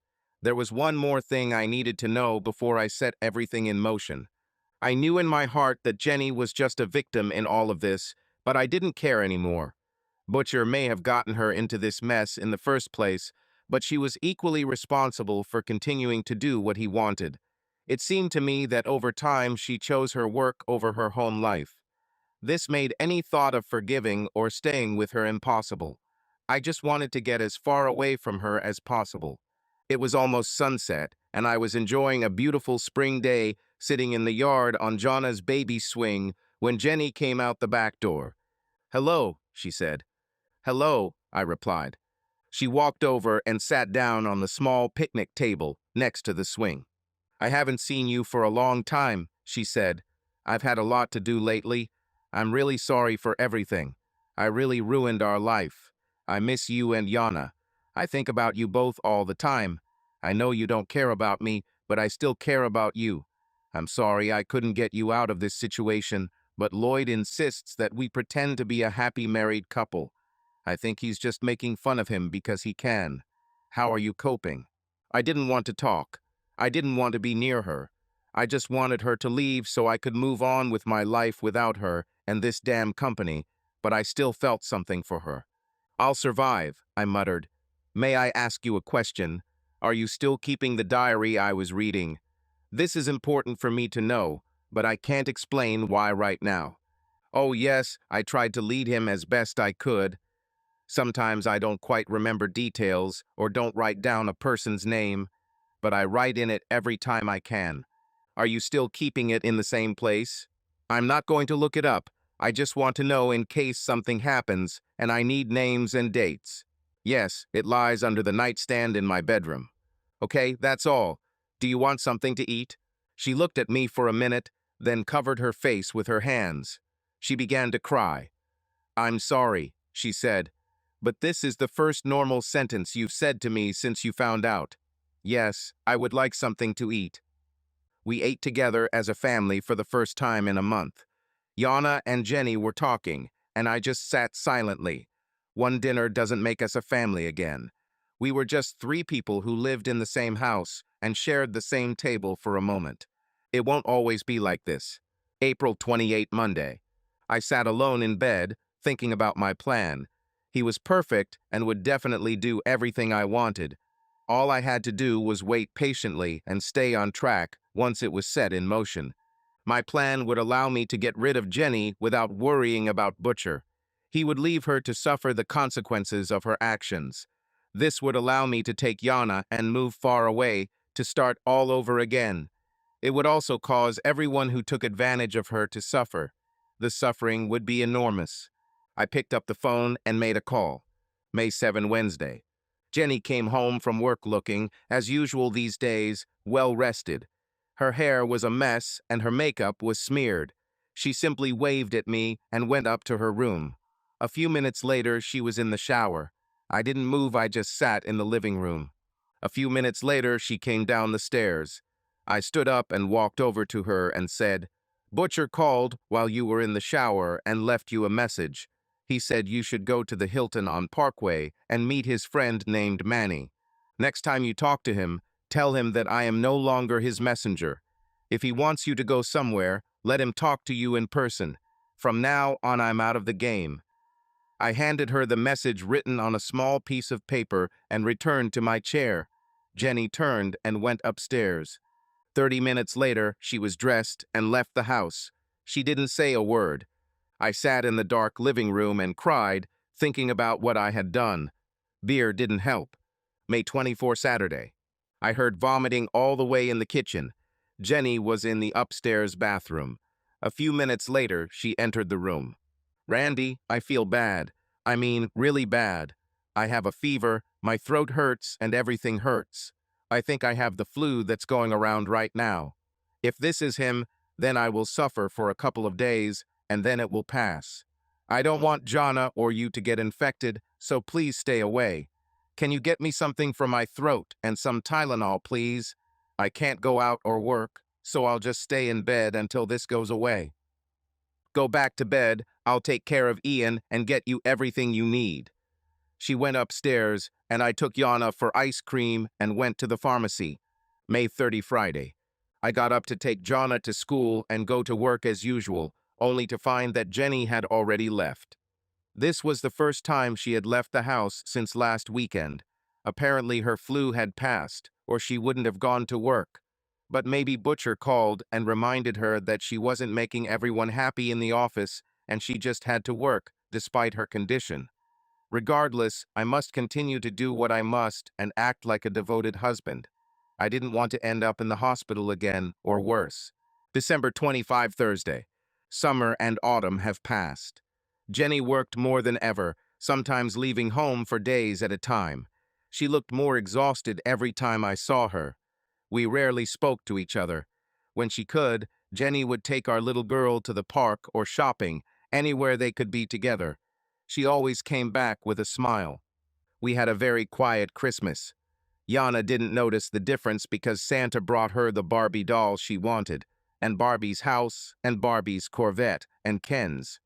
Speaker 1: There was one more thing I needed to know before I set everything in motion. I knew in my heart that Jenny was just a victim in all of this, but I didn't care anymore. Butcher may have gotten her into this mess in the first place, but she was equally responsible for continuing to do what he wanted. It seemed to me that over time she chose her work over her home life. This made any thought of forgiving or staying with her impossible. I just wanted to get as far away from her as possible. It was almost sunset, and I was enjoying a beautiful spring day sitting in the yard on Jonna's baby swing when Jenny came out the back door. "Hello," she said. "Hello," I replied. She walked over and sat down on the small picnic table next to the swing. "I haven't seen you for a long time," she said. "I've had a lot to do lately. I'm really sorry for everything. I really ruined our life. I miss you and Yana. I think about you both all the time. I know you don't care about me, but I still care about you. I'm sorry I couldn't get you out of this situation, but Lloyd insists that we pretend to be a happy married couple. I think he's just making fun of him because he can. How are you coping?" I didn't want to talk. I didn't want to be near her. I just wanted her to leave so I could move on with my life without her and this damn company, but I still felt something for her. "I'll survive," I muttered. "May I ask you a question? Are you still keeping the diary I was reading? This is important for me to know, but I can't explain why right now." "Oh yes, I tried to lead him as best I could. Sometimes I don't quite remember details or don't write down a person's name, but I write in it every time I can." "Are you still keeping it in the same place?" "I'm not going to look it up. I just want to know in case something happens, and I need names and dates." "Yes, it lies under the nightstand in my bedroom." "Okay, that's all. Do you want something to eat?" She looked at me for a minute, then covered her face with her hands. She began to cry. "I'm sorry," she said, "but this is the first normal sentence you've said to me since you found out." "Yes, I would like something to eat." We ate together as a family for the first time in a month. Yana and Jenny were talking, and I just sat silently. One dinner doesn't make us a family again. We were just three people who lived in the same house and shared the same table for a moment. It won't always be like this. April 28, Monday. I sat alone in bed, thinking about my plan. He was perfect and would definitely do everything I wanted. All I had to do was wait patiently and stay on track once it was set in motion. My plan would allow me to get rid of Jenny without worrying about Butcher. He would leave her to suffer the consequences of her actions. This would allow me to take Yana and move far away to start all over again. It would also cause everyone who took advantage of her to suffer. The suffering would be enormous. I picked up the phone and made a call. May 7, Wednesday. Jenny came home from work looking, as usual these days, well rested. Her hair was a mess and her makeup was smeared. She simply waved at me and went up to her room. A few minutes later, she was in the shower. I didn't move, I just sat in the living room. A few minutes later, she came down the stairs. I stood up and walked over to her and said, "Butcher called while you were in the shower and left you a message. He said you should go to the Hilton on Parkway and meet his friend named Manny. Next time you talk to him, tell him that I am no longer his messenger. If he wants you to go somewhere, let him talk to you in person. From now on, I'm out of the game." I handed her the message written on a small piece of paper and returned to my chair. Jenny turned and went upstairs. 30 minutes later, she was dressed and left the house. She didn't say a word. I sat in the dark living room and cried, thinking about what I had done. Beer didn't help. May 24, Saturday. I heard vomiting all the way in the kitchen. Jenny was in the upstairs bathroom. A few minutes later, she entered the room. "Randy, I feel bad. I mean, really bad. I have a fever, my throat hurts, and everything hurts. I think I have the flu that's going around right now. If this is him, then I will suffer for a couple of days, and then it will pass. I don't want Jana or you to get infected, so please stay away. Can you get me something for my throat and some Tylenol, please? I can't go out or work, so I'll just stay in bed until this goes away. Go back to bed, I'll take care of Ian and get you everything you need." She went upstairs, and I took Yana for ice cream and went to the pharmacy. May 30, Friday. I got up to take Jana to school and go to work as usual, only to find that Jenny had already left. This was the first time she had left the house since last weekend. Apparently her flu had passed, or she wouldn't have gone to work. But maybe Butcher called and reminded her that she wasn't making everyone happy in the office and she just had to work, despite her condition. Regardless, I must continue to do what I must and act like a devoted husband. I didn't want to end up in the hospital again, or worse. December 25, Thursday. Summer and autumn have passed. Jenny worked more than ever, sometimes leaving home for days at a time. She looked more exhausted every time I saw her. We rarely spoke to each other. When she could, Jenny would take our little girl to the park or shopping, anywhere they could be together. She always came back with a smile. We had a very quiet Christmas. Yana didn't notice the difference because Santa brought her the Barbie doll she wanted, and Barbie's house, and Barbie's Corvette, and Ken's.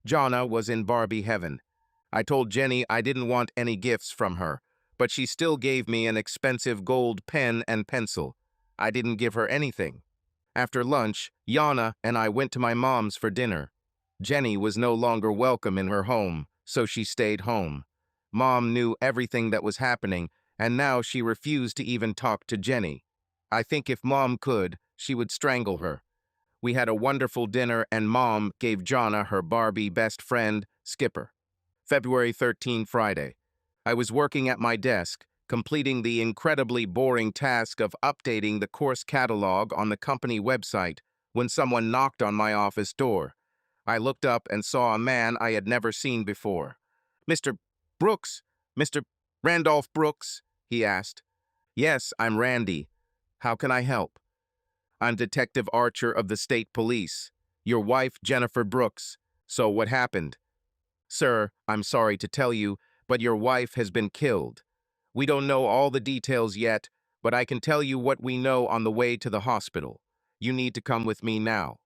Speaker 1: Jana was in Barbie heaven. I told Jenny I didn't want any gifts from her, but she still gave me an expensive gold pen and pencil. I didn't give her anything. After lunch, Yana and I went to my mom's for dinner. Jenny was no longer welcome in her home, so she stayed home. Mom knew everything that was happening, and now she refused to even talk to Jenny. I think if Mom could, she would strangle her. We had a wonderful dinner, and Mom gave Jana her Barbie best friend, Skipper. February 13, Friday. I was working at my desk, completing the incredibly boring task of updating the course catalog on the company website, when someone knocked on my office door. I looked up and saw a man I had never seen before. "Mr. Brooks? Mr. Randolph Brooks?" he asked. "Yes, I'm Randy. How can I help?" "I'm Detective Archer of the State Police. Your wife, Jennifer Brooks. So what happened?" "Sir, I'm sorry to tell you, but your wife has been killed. We don't know all the details yet, but I can tell you what we know on the way to the hospital. You need to come with me now."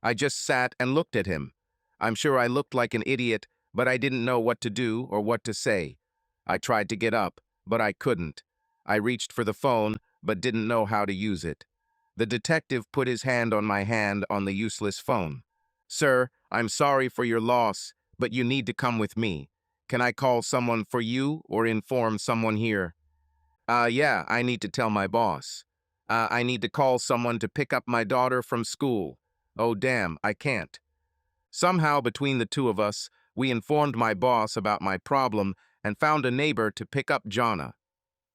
Speaker 1: I just sat and looked at him. I'm sure I looked like an idiot, but I didn't know what to do or what to say. I tried to get up, but I couldn't. I reached for the phone, but didn't know how to use it. The detective put his hand on my hand on the useless phone. Sir, I'm sorry for your loss, but you need to come with me. Can I call someone for you or inform someone here? Yeah, I need to tell my boss. I need to call someone to pick up my daughter from school. Oh, damn, I can't. Somehow, between the two of us, we informed my boss about my problem and found a neighbor to pick up Jonna.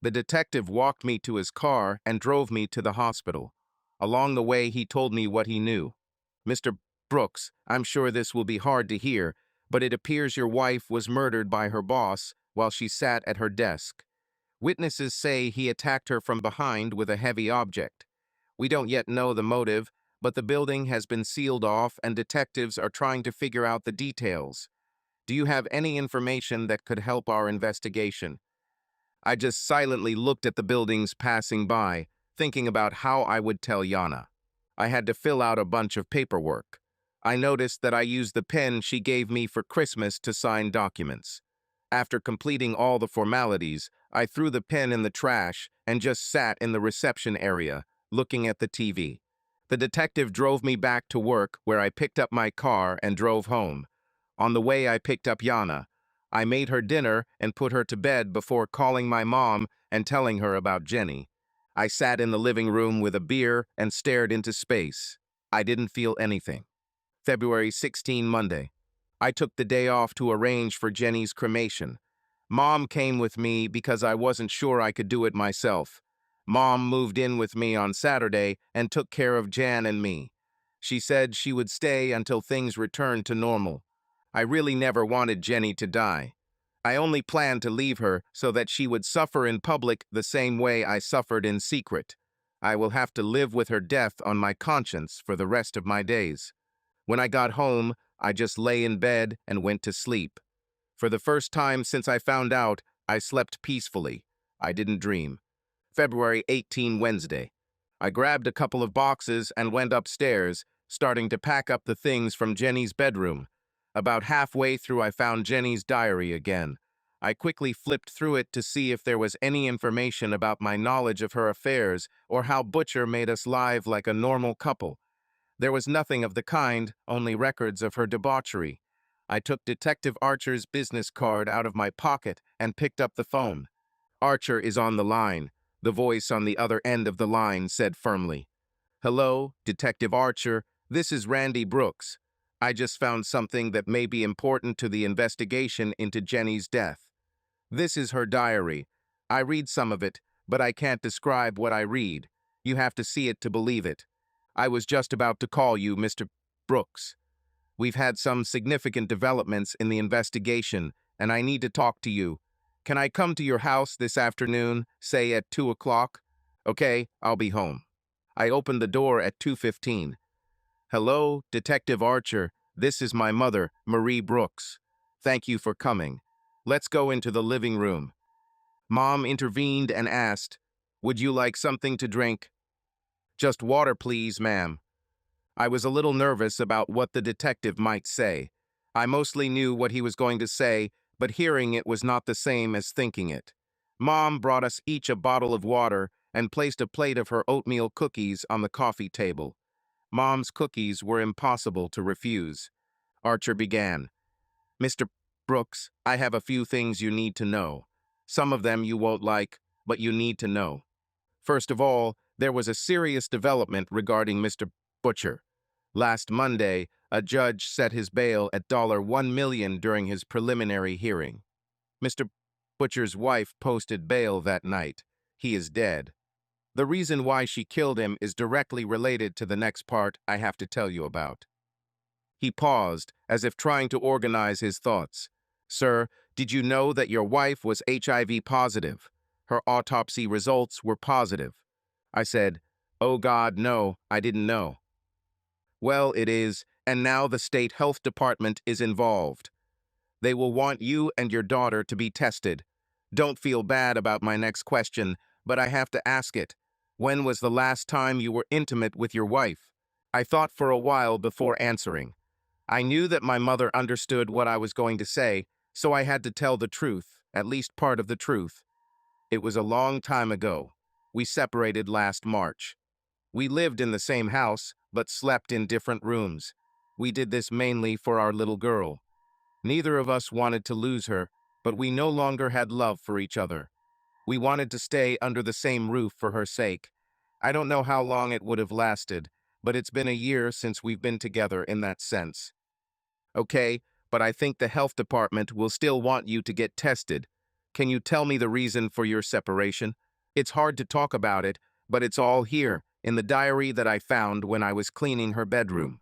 Speaker 1: The detective walked me to his car and drove me to the hospital. Along the way, he told me what he knew. Mr. Brooks, I'm sure this will be hard to hear, but it appears your wife was murdered by her boss while she sat at her desk. Witnesses say he attacked her from behind with a heavy object. We don't yet know the motive, but the building has been sealed off and detectives are trying to figure out the details. Do you have any information that could help our investigation? I just silently looked at the buildings passing by, thinking about how I would tell Yana. I had to fill out a bunch of paperwork. I noticed that I used the pen she gave me for Christmas to sign documents. After completing all the formalities, I threw the pen in the trash and just sat in the reception area, looking at the TV. The detective drove me back to work, where I picked up my car and drove home. On the way, I picked up Yana. I made her dinner and put her to bed before calling my mom and telling her about Jenny. I sat in the living room with a beer and stared into space. I didn't feel anything. February 16, Monday. I took the day off to arrange for Jenny's cremation. Mom came with me because I wasn't sure I could do it myself. Mom moved in with me on Saturday and took care of Jan and me. She said she would stay until things returned to normal. I really never wanted Jenny to die. I only planned to leave her so that she would suffer in public the same way I suffered in secret. I will have to live with her death on my conscience for the rest of my days. When I got home, I just lay in bed and went to sleep. For the first time since I found out, I slept peacefully. I didn't dream. February 18, Wednesday. I grabbed a couple of boxes and went upstairs, starting to pack up the things from Jenny's bedroom. About halfway through, I found Jenny's diary again. I quickly flipped through it to see if there was any information about my knowledge of her affairs or how Butcher made us live like a normal couple. There was nothing of the kind, only records of her debauchery. I took Detective Archer's business card out of my pocket and picked up the phone. Archer is on the line. The voice on the other end of the line said firmly, "Hello, Detective Archer. This is Randy Brooks. I just found something that may be important to the investigation into Jenny's death. This is her diary. I read some of it, but I can't describe what I read. You have to see it to believe it. I was just about to call you, Mr. Brooks. We've had some significant developments in the investigation, and I need to talk to you. Can I come to your house this afternoon, say at 2 o'clock? Okay, I'll be home." I opened the door at 2:15. "Hello, Detective Archer. This is my mother, Marie Brooks. Thank you for coming. Let's go into the living room." Mom intervened and asked, "Would you like something to drink?" "Just water, please, ma'am." I was a little nervous about what the detective might say. I mostly knew what he was going to say, but hearing it was not the same as thinking it. Mom brought us each a bottle of water and placed a plate of her oatmeal cookies on the coffee table. Mom's cookies were impossible to refuse. Archer began, "Mr. Brooks, I have a few things you need to know. Some of them you won't like, but you need to know. First of all, there was a serious development regarding Mr. Butcher. Last Monday, a judge set his bail at $1 million during his preliminary hearing. Mr. Butcher's wife posted bail that night. He is dead. The reason why she killed him is directly related to the next part I have to tell you about." He paused, as if trying to organize his thoughts. "Sir, did you know that your wife was HIV positive? Her autopsy results were positive." I said, "Oh God, no, I didn't know." "Well, it is, and now the state health department is involved. They will want you and your daughter to be tested. Don't feel bad about my next question, but I have to ask it. When was the last time you were intimate with your wife?" I thought for a while before answering. I knew that my mother understood what I was going to say, so I had to tell the truth, at least part of the truth. It was a long time ago. We separated last March. We lived in the same house, but slept in different rooms. We did this mainly for our little girl. Neither of us wanted to lose her, but we no longer had love for each other. We wanted to stay under the same roof for her sake. I don't know how long it would have lasted, but it's been a year since we've been together in that sense. Okay, but I think the health department will still want you to get tested. Can you tell me the reason for your separation? It's hard to talk about it, but it's all here, in the diary that I found when I was cleaning her bedroom.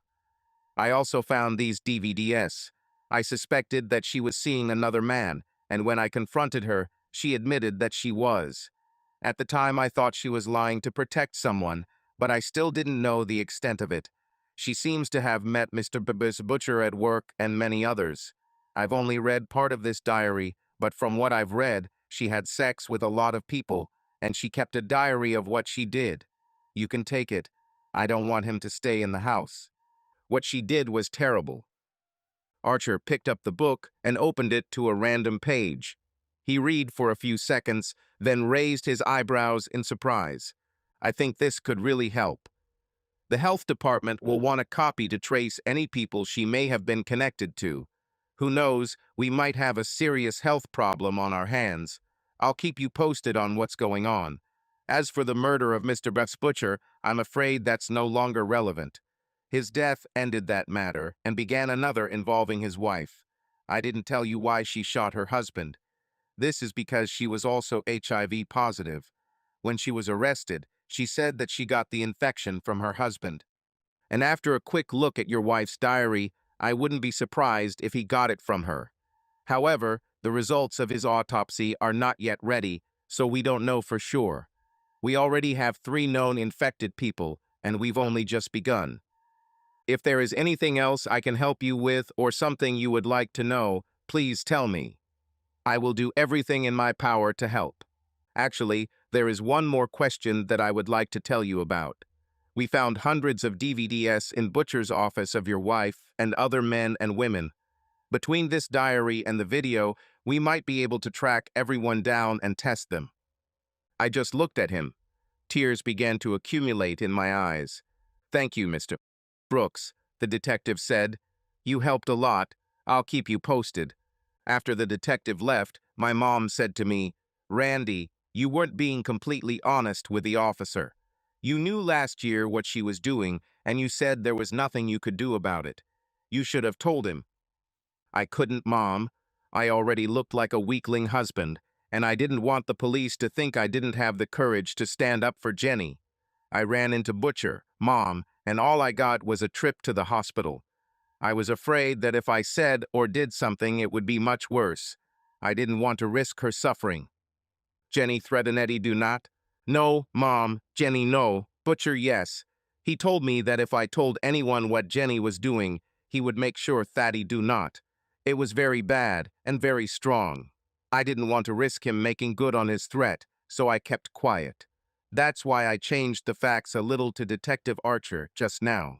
Speaker 1: I also found these DVDs. I suspected that she was seeing another man, and when I confronted her, she admitted that she was. At the time, I thought she was lying to protect someone, but I still didn't know the extent of it. She seems to have met Mr. Bibis Butcher at work and many others. I've only read part of this diary, but from what I've read, she had sex with a lot of people, and she kept a diary of what she did. You can take it. I don't want him to stay in the house. What she did was terrible. Archer picked up the book and opened it to a random page. He read for a few seconds, then raised his eyebrows in surprise. I think this could really help. The health department will want a copy to trace any people she may have been connected to. Who knows, we might have a serious health problem on our hands. I'll keep you posted on what's going on. As for the murder of Mr. Beth's butcher, I'm afraid that's no longer relevant. His death ended that matter and began another involving his wife. I didn't tell you why she shot her husband. This is because she was also HIV positive. When she was arrested, she said that she got the infection from her husband. And after a quick look at your wife's diary, I wouldn't be surprised if he got it from her. However, the results of his autopsy are not yet ready, so we don't know for sure. We already have 3 known infected people, and we've only just begun. If there is anything else I can help you with or something you would like to know, please tell me. I will do everything in my power to help. Actually, there is one more question that I would like to tell you about. We found hundreds of DVDs in Butcher's office of your wife and other men and women. Between this diary and the video, we might be able to track everyone down and test them. I just looked at him. Tears began to accumulate in my eyes. Thank you, Mr. Brooks, the detective said. You helped a lot. I'll keep you posted. After the detective left, my mom said to me, Randy, you weren't being completely honest with the officer. You knew last year what she was doing, and you said there was nothing you could do about it. You should have told him. I couldn't, Mom. I already looked like a weakling husband, and I didn't want the police to think I didn't have the courage to stand up for Jenny. I ran into Butcher, Mom, and all I got was a trip to the hospital. I was afraid that if I said or did something, it would be much worse. I didn't want to risk her suffering. Jenny threatened Eddie do not. No, Mom, Jenny no, Butcher yes. He told me that if I told anyone what Jenny was doing, he would make sure Thaddy do not. It was very bad and very strong. I didn't want to risk him making good on his threat, so I kept quiet. That's why I changed the facts a little to Detective Archer just now.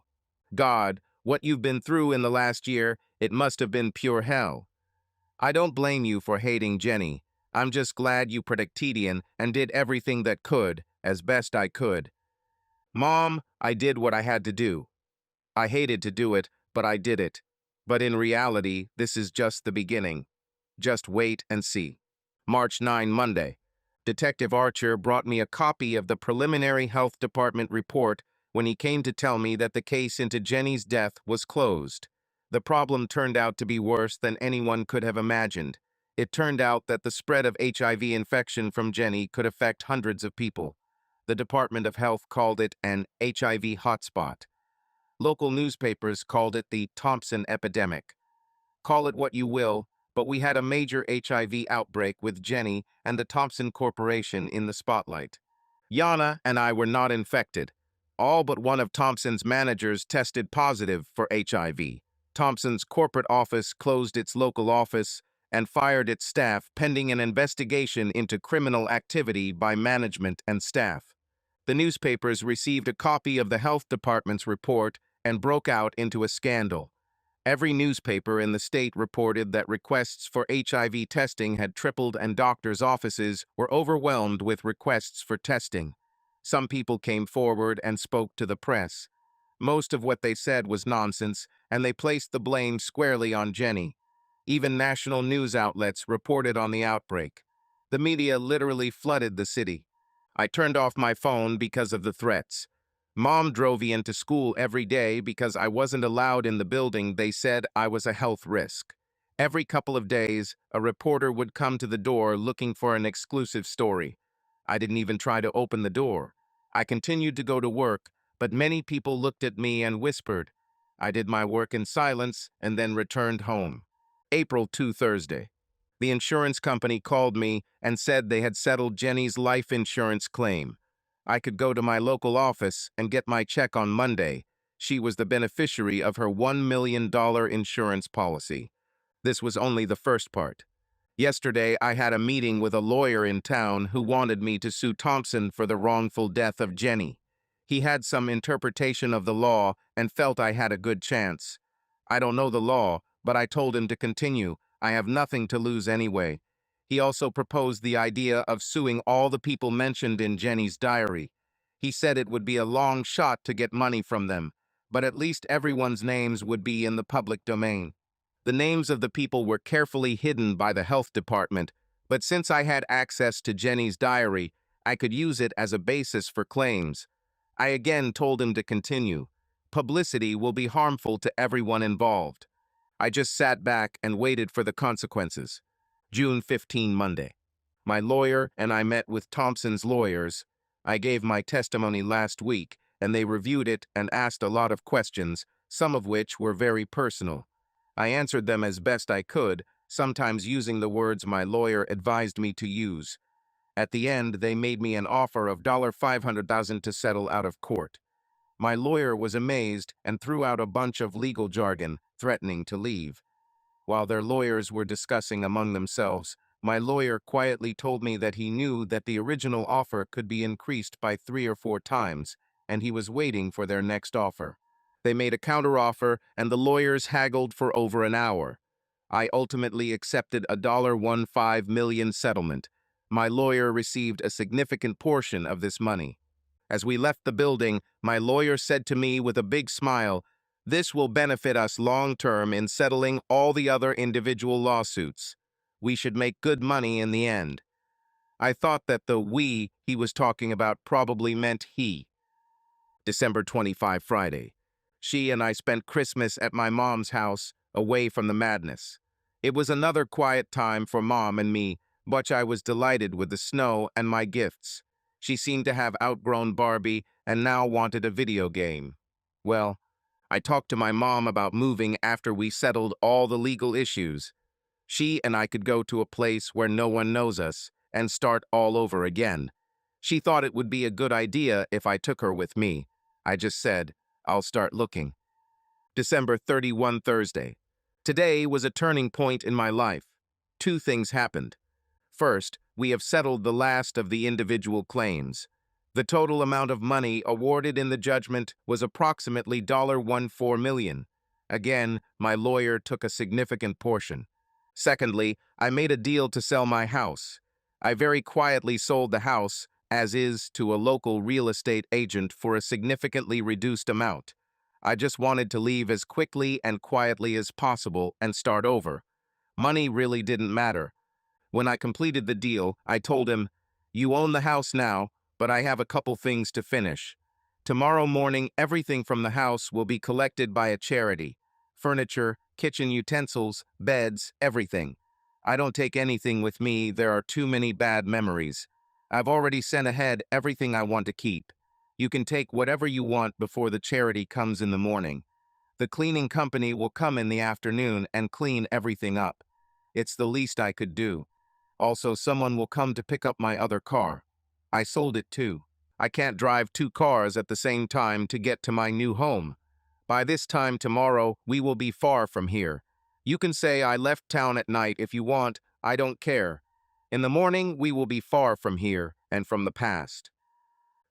Speaker 1: God, what you've been through in the last year, it must have been pure hell. I don't blame you for hating Jenny. I'm just glad you protected and did everything that could, as best I could. Mom, I did what I had to do. I hated to do it, but I did it. But in reality, this is just the beginning. Just wait and see. March 9, Monday. Detective Archer brought me a copy of the preliminary health department report when he came to tell me that the case into Jenny's death was closed. The problem turned out to be worse than anyone could have imagined. It turned out that the spread of HIV infection from Jenny could affect hundreds of people. The Department of Health called it an HIV hotspot. Local newspapers called it the Thompson epidemic. Call it what you will, but we had a major HIV outbreak with Jenny and the Thompson Corporation in the spotlight. Yana and I were not infected. All but one of Thompson's managers tested positive for HIV. Thompson's corporate office closed its local office and fired its staff pending an investigation into criminal activity by management and staff. The newspapers received a copy of the health department's report and broke out into a scandal. Every newspaper in the state reported that requests for HIV testing had tripled and doctors' offices were overwhelmed with requests for testing. Some people came forward and spoke to the press. Most of what they said was nonsense, and they placed the blame squarely on Jenny. Even national news outlets reported on the outbreak. The media literally flooded the city. I turned off my phone because of the threats. Mom drove me into school every day because I wasn't allowed in the building. They said I was a health risk. Every couple of days, a reporter would come to the door looking for an exclusive story. I didn't even try to open the door. I continued to go to work, but many people looked at me and whispered. I did my work in silence and then returned home. April 2, Thursday. The insurance company called me and said they had settled Jenny's life insurance claim. I could go to my local office and get my check on Monday. She was the beneficiary of her $1 million insurance policy. This was only the first part. Yesterday, I had a meeting with a lawyer in town who wanted me to sue Thompson for the wrongful death of Jenny. He had some interpretation of the law and felt I had a good chance. I don't know the law, but I told him to continue. I have nothing to lose anyway. He also proposed the idea of suing all the people mentioned in Jenny's diary. He said it would be a long shot to get money from them, but at least everyone's names would be in the public domain. The names of the people were carefully hidden by the health department, but since I had access to Jenny's diary, I could use it as a basis for claims. I again told him to continue. Publicity will be harmful to everyone involved. I just sat back and waited for the consequences. June 15, Monday. My lawyer and I met with Thompson's lawyers. I gave my testimony last week, and they reviewed it and asked a lot of questions, some of which were very personal. I answered them as best I could, sometimes using the words my lawyer advised me to use. At the end, they made me an offer of $500,000 to settle out of court. My lawyer was amazed and threw out a bunch of legal jargon, threatening to leave. While their lawyers were discussing among themselves, my lawyer quietly told me that he knew that the original offer could be increased by 3 or 4 times, and he was waiting for their next offer. They made a counteroffer, and the lawyers haggled for over an hour. I ultimately accepted a $1.15 million settlement. My lawyer received a significant portion of this money. As we left the building, my lawyer said to me with a big smile, "This will benefit us long-term in settling all the other individual lawsuits. We should make good money in the end." I thought that the "we" he was talking about probably meant he. December 25, Friday. She and I spent Christmas at my mom's house, away from the madness. It was another quiet time for Mom and me, but I was delighted with the snow and my gifts. She seemed to have outgrown Barbie and now wanted a video game. Well, I talked to my mom about moving after we settled all the legal issues. She and I could go to a place where no one knows us and start all over again. She thought it would be a good idea if I took her with me. I just said, "I'll start looking." December 31, Thursday. Today was a turning point in my life. 2 things happened. First, we have settled the last of the individual claims. The total amount of money awarded in the judgment was approximately $14 million. Again, my lawyer took a significant portion. Secondly, I made a deal to sell my house. I very quietly sold the house, as is, to a local real estate agent for a significantly reduced amount. I just wanted to leave as quickly and quietly as possible and start over. Money really didn't matter. When I completed the deal, I told him, "You own the house now, but I have a couple things to finish. Tomorrow morning, everything from the house will be collected by a charity. Furniture, kitchen utensils, beds, everything. I don't take anything with me. There are too many bad memories. I've already sent ahead everything I want to keep. You can take whatever you want before the charity comes in the morning. The cleaning company will come in the afternoon and clean everything up. It's the least I could do. Also, someone will come to pick up my other car. I sold it too. I can't drive 2 cars at the same time to get to my new home. By this time tomorrow, we will be far from here. You can say I left town at night if you want, I don't care. In the morning, we will be far from here and from the past."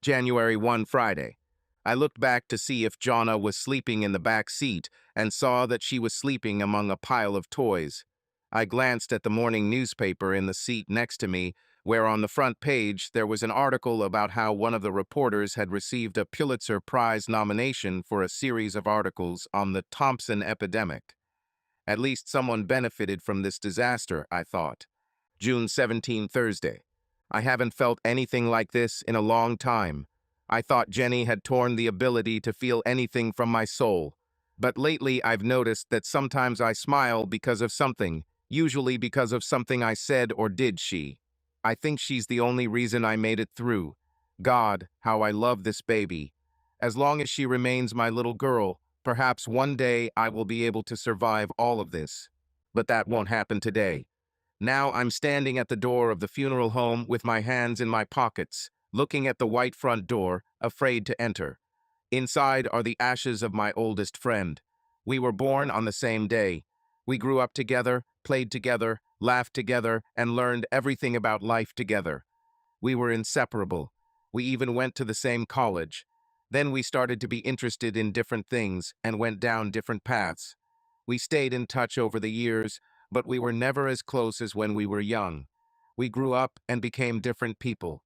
Speaker 1: January 1, Friday. I looked back to see if Jonna was sleeping in the back seat and saw that she was sleeping among a pile of toys. I glanced at the morning newspaper in the seat next to me, where on the front page there was an article about how one of the reporters had received a Pulitzer Prize nomination for a series of articles on the Thompson epidemic. At least someone benefited from this disaster, I thought. June 17, Thursday. I haven't felt anything like this in a long time. I thought Jenny had torn the ability to feel anything from my soul. But lately I've noticed that sometimes I smile because of something, usually because of something I said or did she. I think she's the only reason I made it through. God, how I love this baby. As long as she remains my little girl, perhaps one day I will be able to survive all of this. But that won't happen today. Now I'm standing at the door of the funeral home with my hands in my pockets, looking at the white front door, afraid to enter. Inside are the ashes of my oldest friend. We were born on the same day. We grew up together, played together, laughed together, and learned everything about life together. We were inseparable. We even went to the same college. Then we started to be interested in different things and went down different paths. We stayed in touch over the years, but we were never as close as when we were young. We grew up and became different people.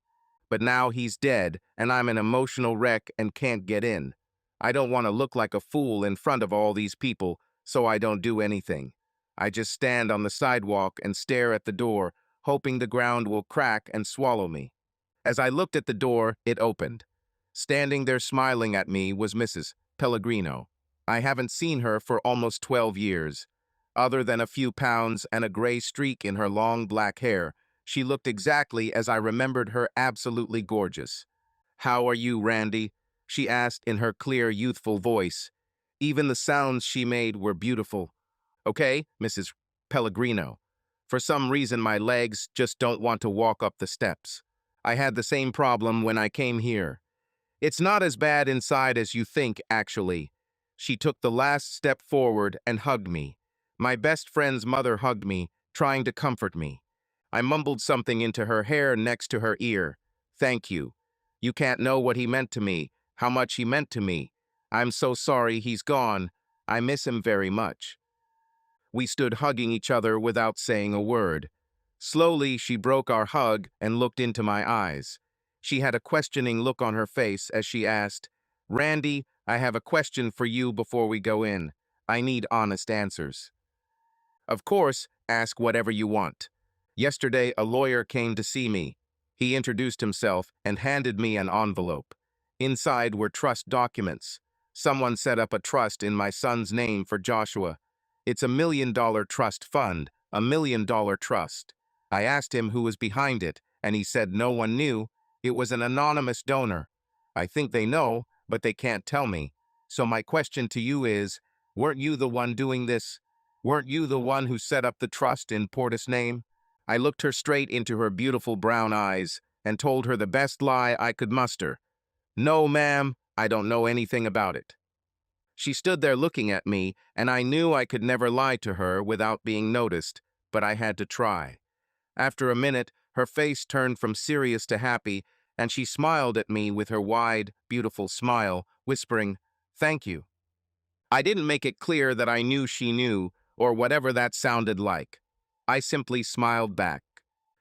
Speaker 1: But now he's dead, and I'm an emotional wreck and can't get in. I don't want to look like a fool in front of all these people, so I don't do anything. I just stand on the sidewalk and stare at the door, hoping the ground will crack and swallow me. As I looked at the door, it opened. Standing there smiling at me was Mrs. Pellegrino. I haven't seen her for almost 12 years. Other than a few pounds and a gray streak in her long black hair, she looked exactly as I remembered her, absolutely gorgeous. "How are you, Randy?" she asked in her clear, youthful voice. Even the sounds she made were beautiful. "Okay, Mrs. Pellegrino. For some reason, my legs just don't want to walk up the steps. I had the same problem when I came here. It's not as bad inside as you think, actually." She took the last step forward and hugged me. My best friend's mother hugged me, trying to comfort me. I mumbled something into her hair next to her ear. "Thank you. You can't know what he meant to me, how much he meant to me. I'm so sorry he's gone. I miss him very much." We stood hugging each other without saying a word. Slowly, she broke our hug and looked into my eyes. She had a questioning look on her face as she asked, "Randy, I have a question for you before we go in. I need honest answers." "Of course, ask whatever you want." Yesterday, a lawyer came to see me. He introduced himself and handed me an envelope. Inside were trust documents. Someone set up a trust in my son's name for Joshua. It's $1 million trust fund, $1 million trust. I asked him who was behind it, and he said no one knew. It was an anonymous donor. I think they know, but they can't tell me. So my question to you is, weren't you the one doing this? Weren't you the one who set up the trust in Portis' name? I looked her straight into her beautiful brown eyes and told her the best lie I could muster. "No, ma'am, I don't know anything about it." She stood there looking at me, and I knew I could never lie to her without being noticed, but I had to try. After a minute, her face turned from serious to happy, and she smiled at me with her wide, beautiful smile, whispering, "Thank you." I didn't make it clear that I knew she knew, or whatever that sounded like. I simply smiled back.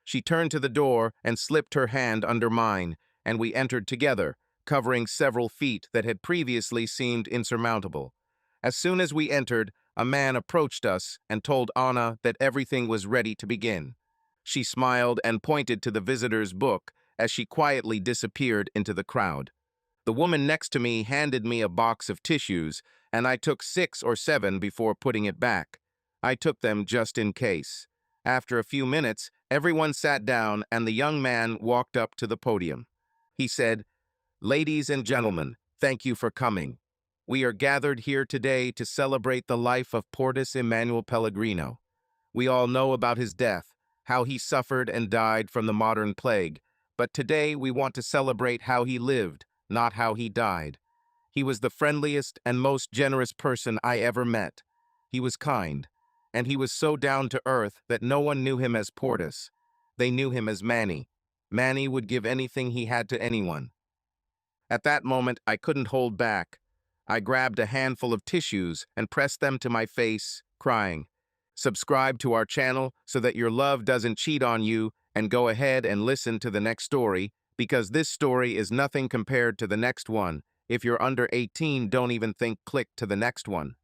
Speaker 1: She turned to the door and slipped her hand under mine, and we entered together, covering several feet that had previously seemed insurmountable. As soon as we entered, a man approached us and told Anna that everything was ready to begin. She smiled and pointed to the visitor's book as she quietly disappeared into the crowd. The woman next to me handed me a box of tissues, and I took 6 or 7 before putting it back. I took them just in case. After a few minutes, everyone sat down and the young man walked up to the podium. He said, "Ladies and gentlemen, thank you for coming. We are gathered here today to celebrate the life of Portis Emmanuel Pellegrino. We all know about his death, how he suffered and died from the modern plague, but today we want to celebrate how he lived, not how he died. He was the friendliest and most generous person I ever met. He was kind, and he was so down to earth that no one knew him as Portis. They knew him as Manny. Manny would give anything he had to anyone. At that moment, I couldn't hold back. I grabbed a handful of tissues and pressed them to my face, crying. Subscribe to our channel so that your love doesn't cheat on you, and go ahead and listen to the next story, because this story is nothing compared to the next one. If you're under 18, don't even think click to the next one.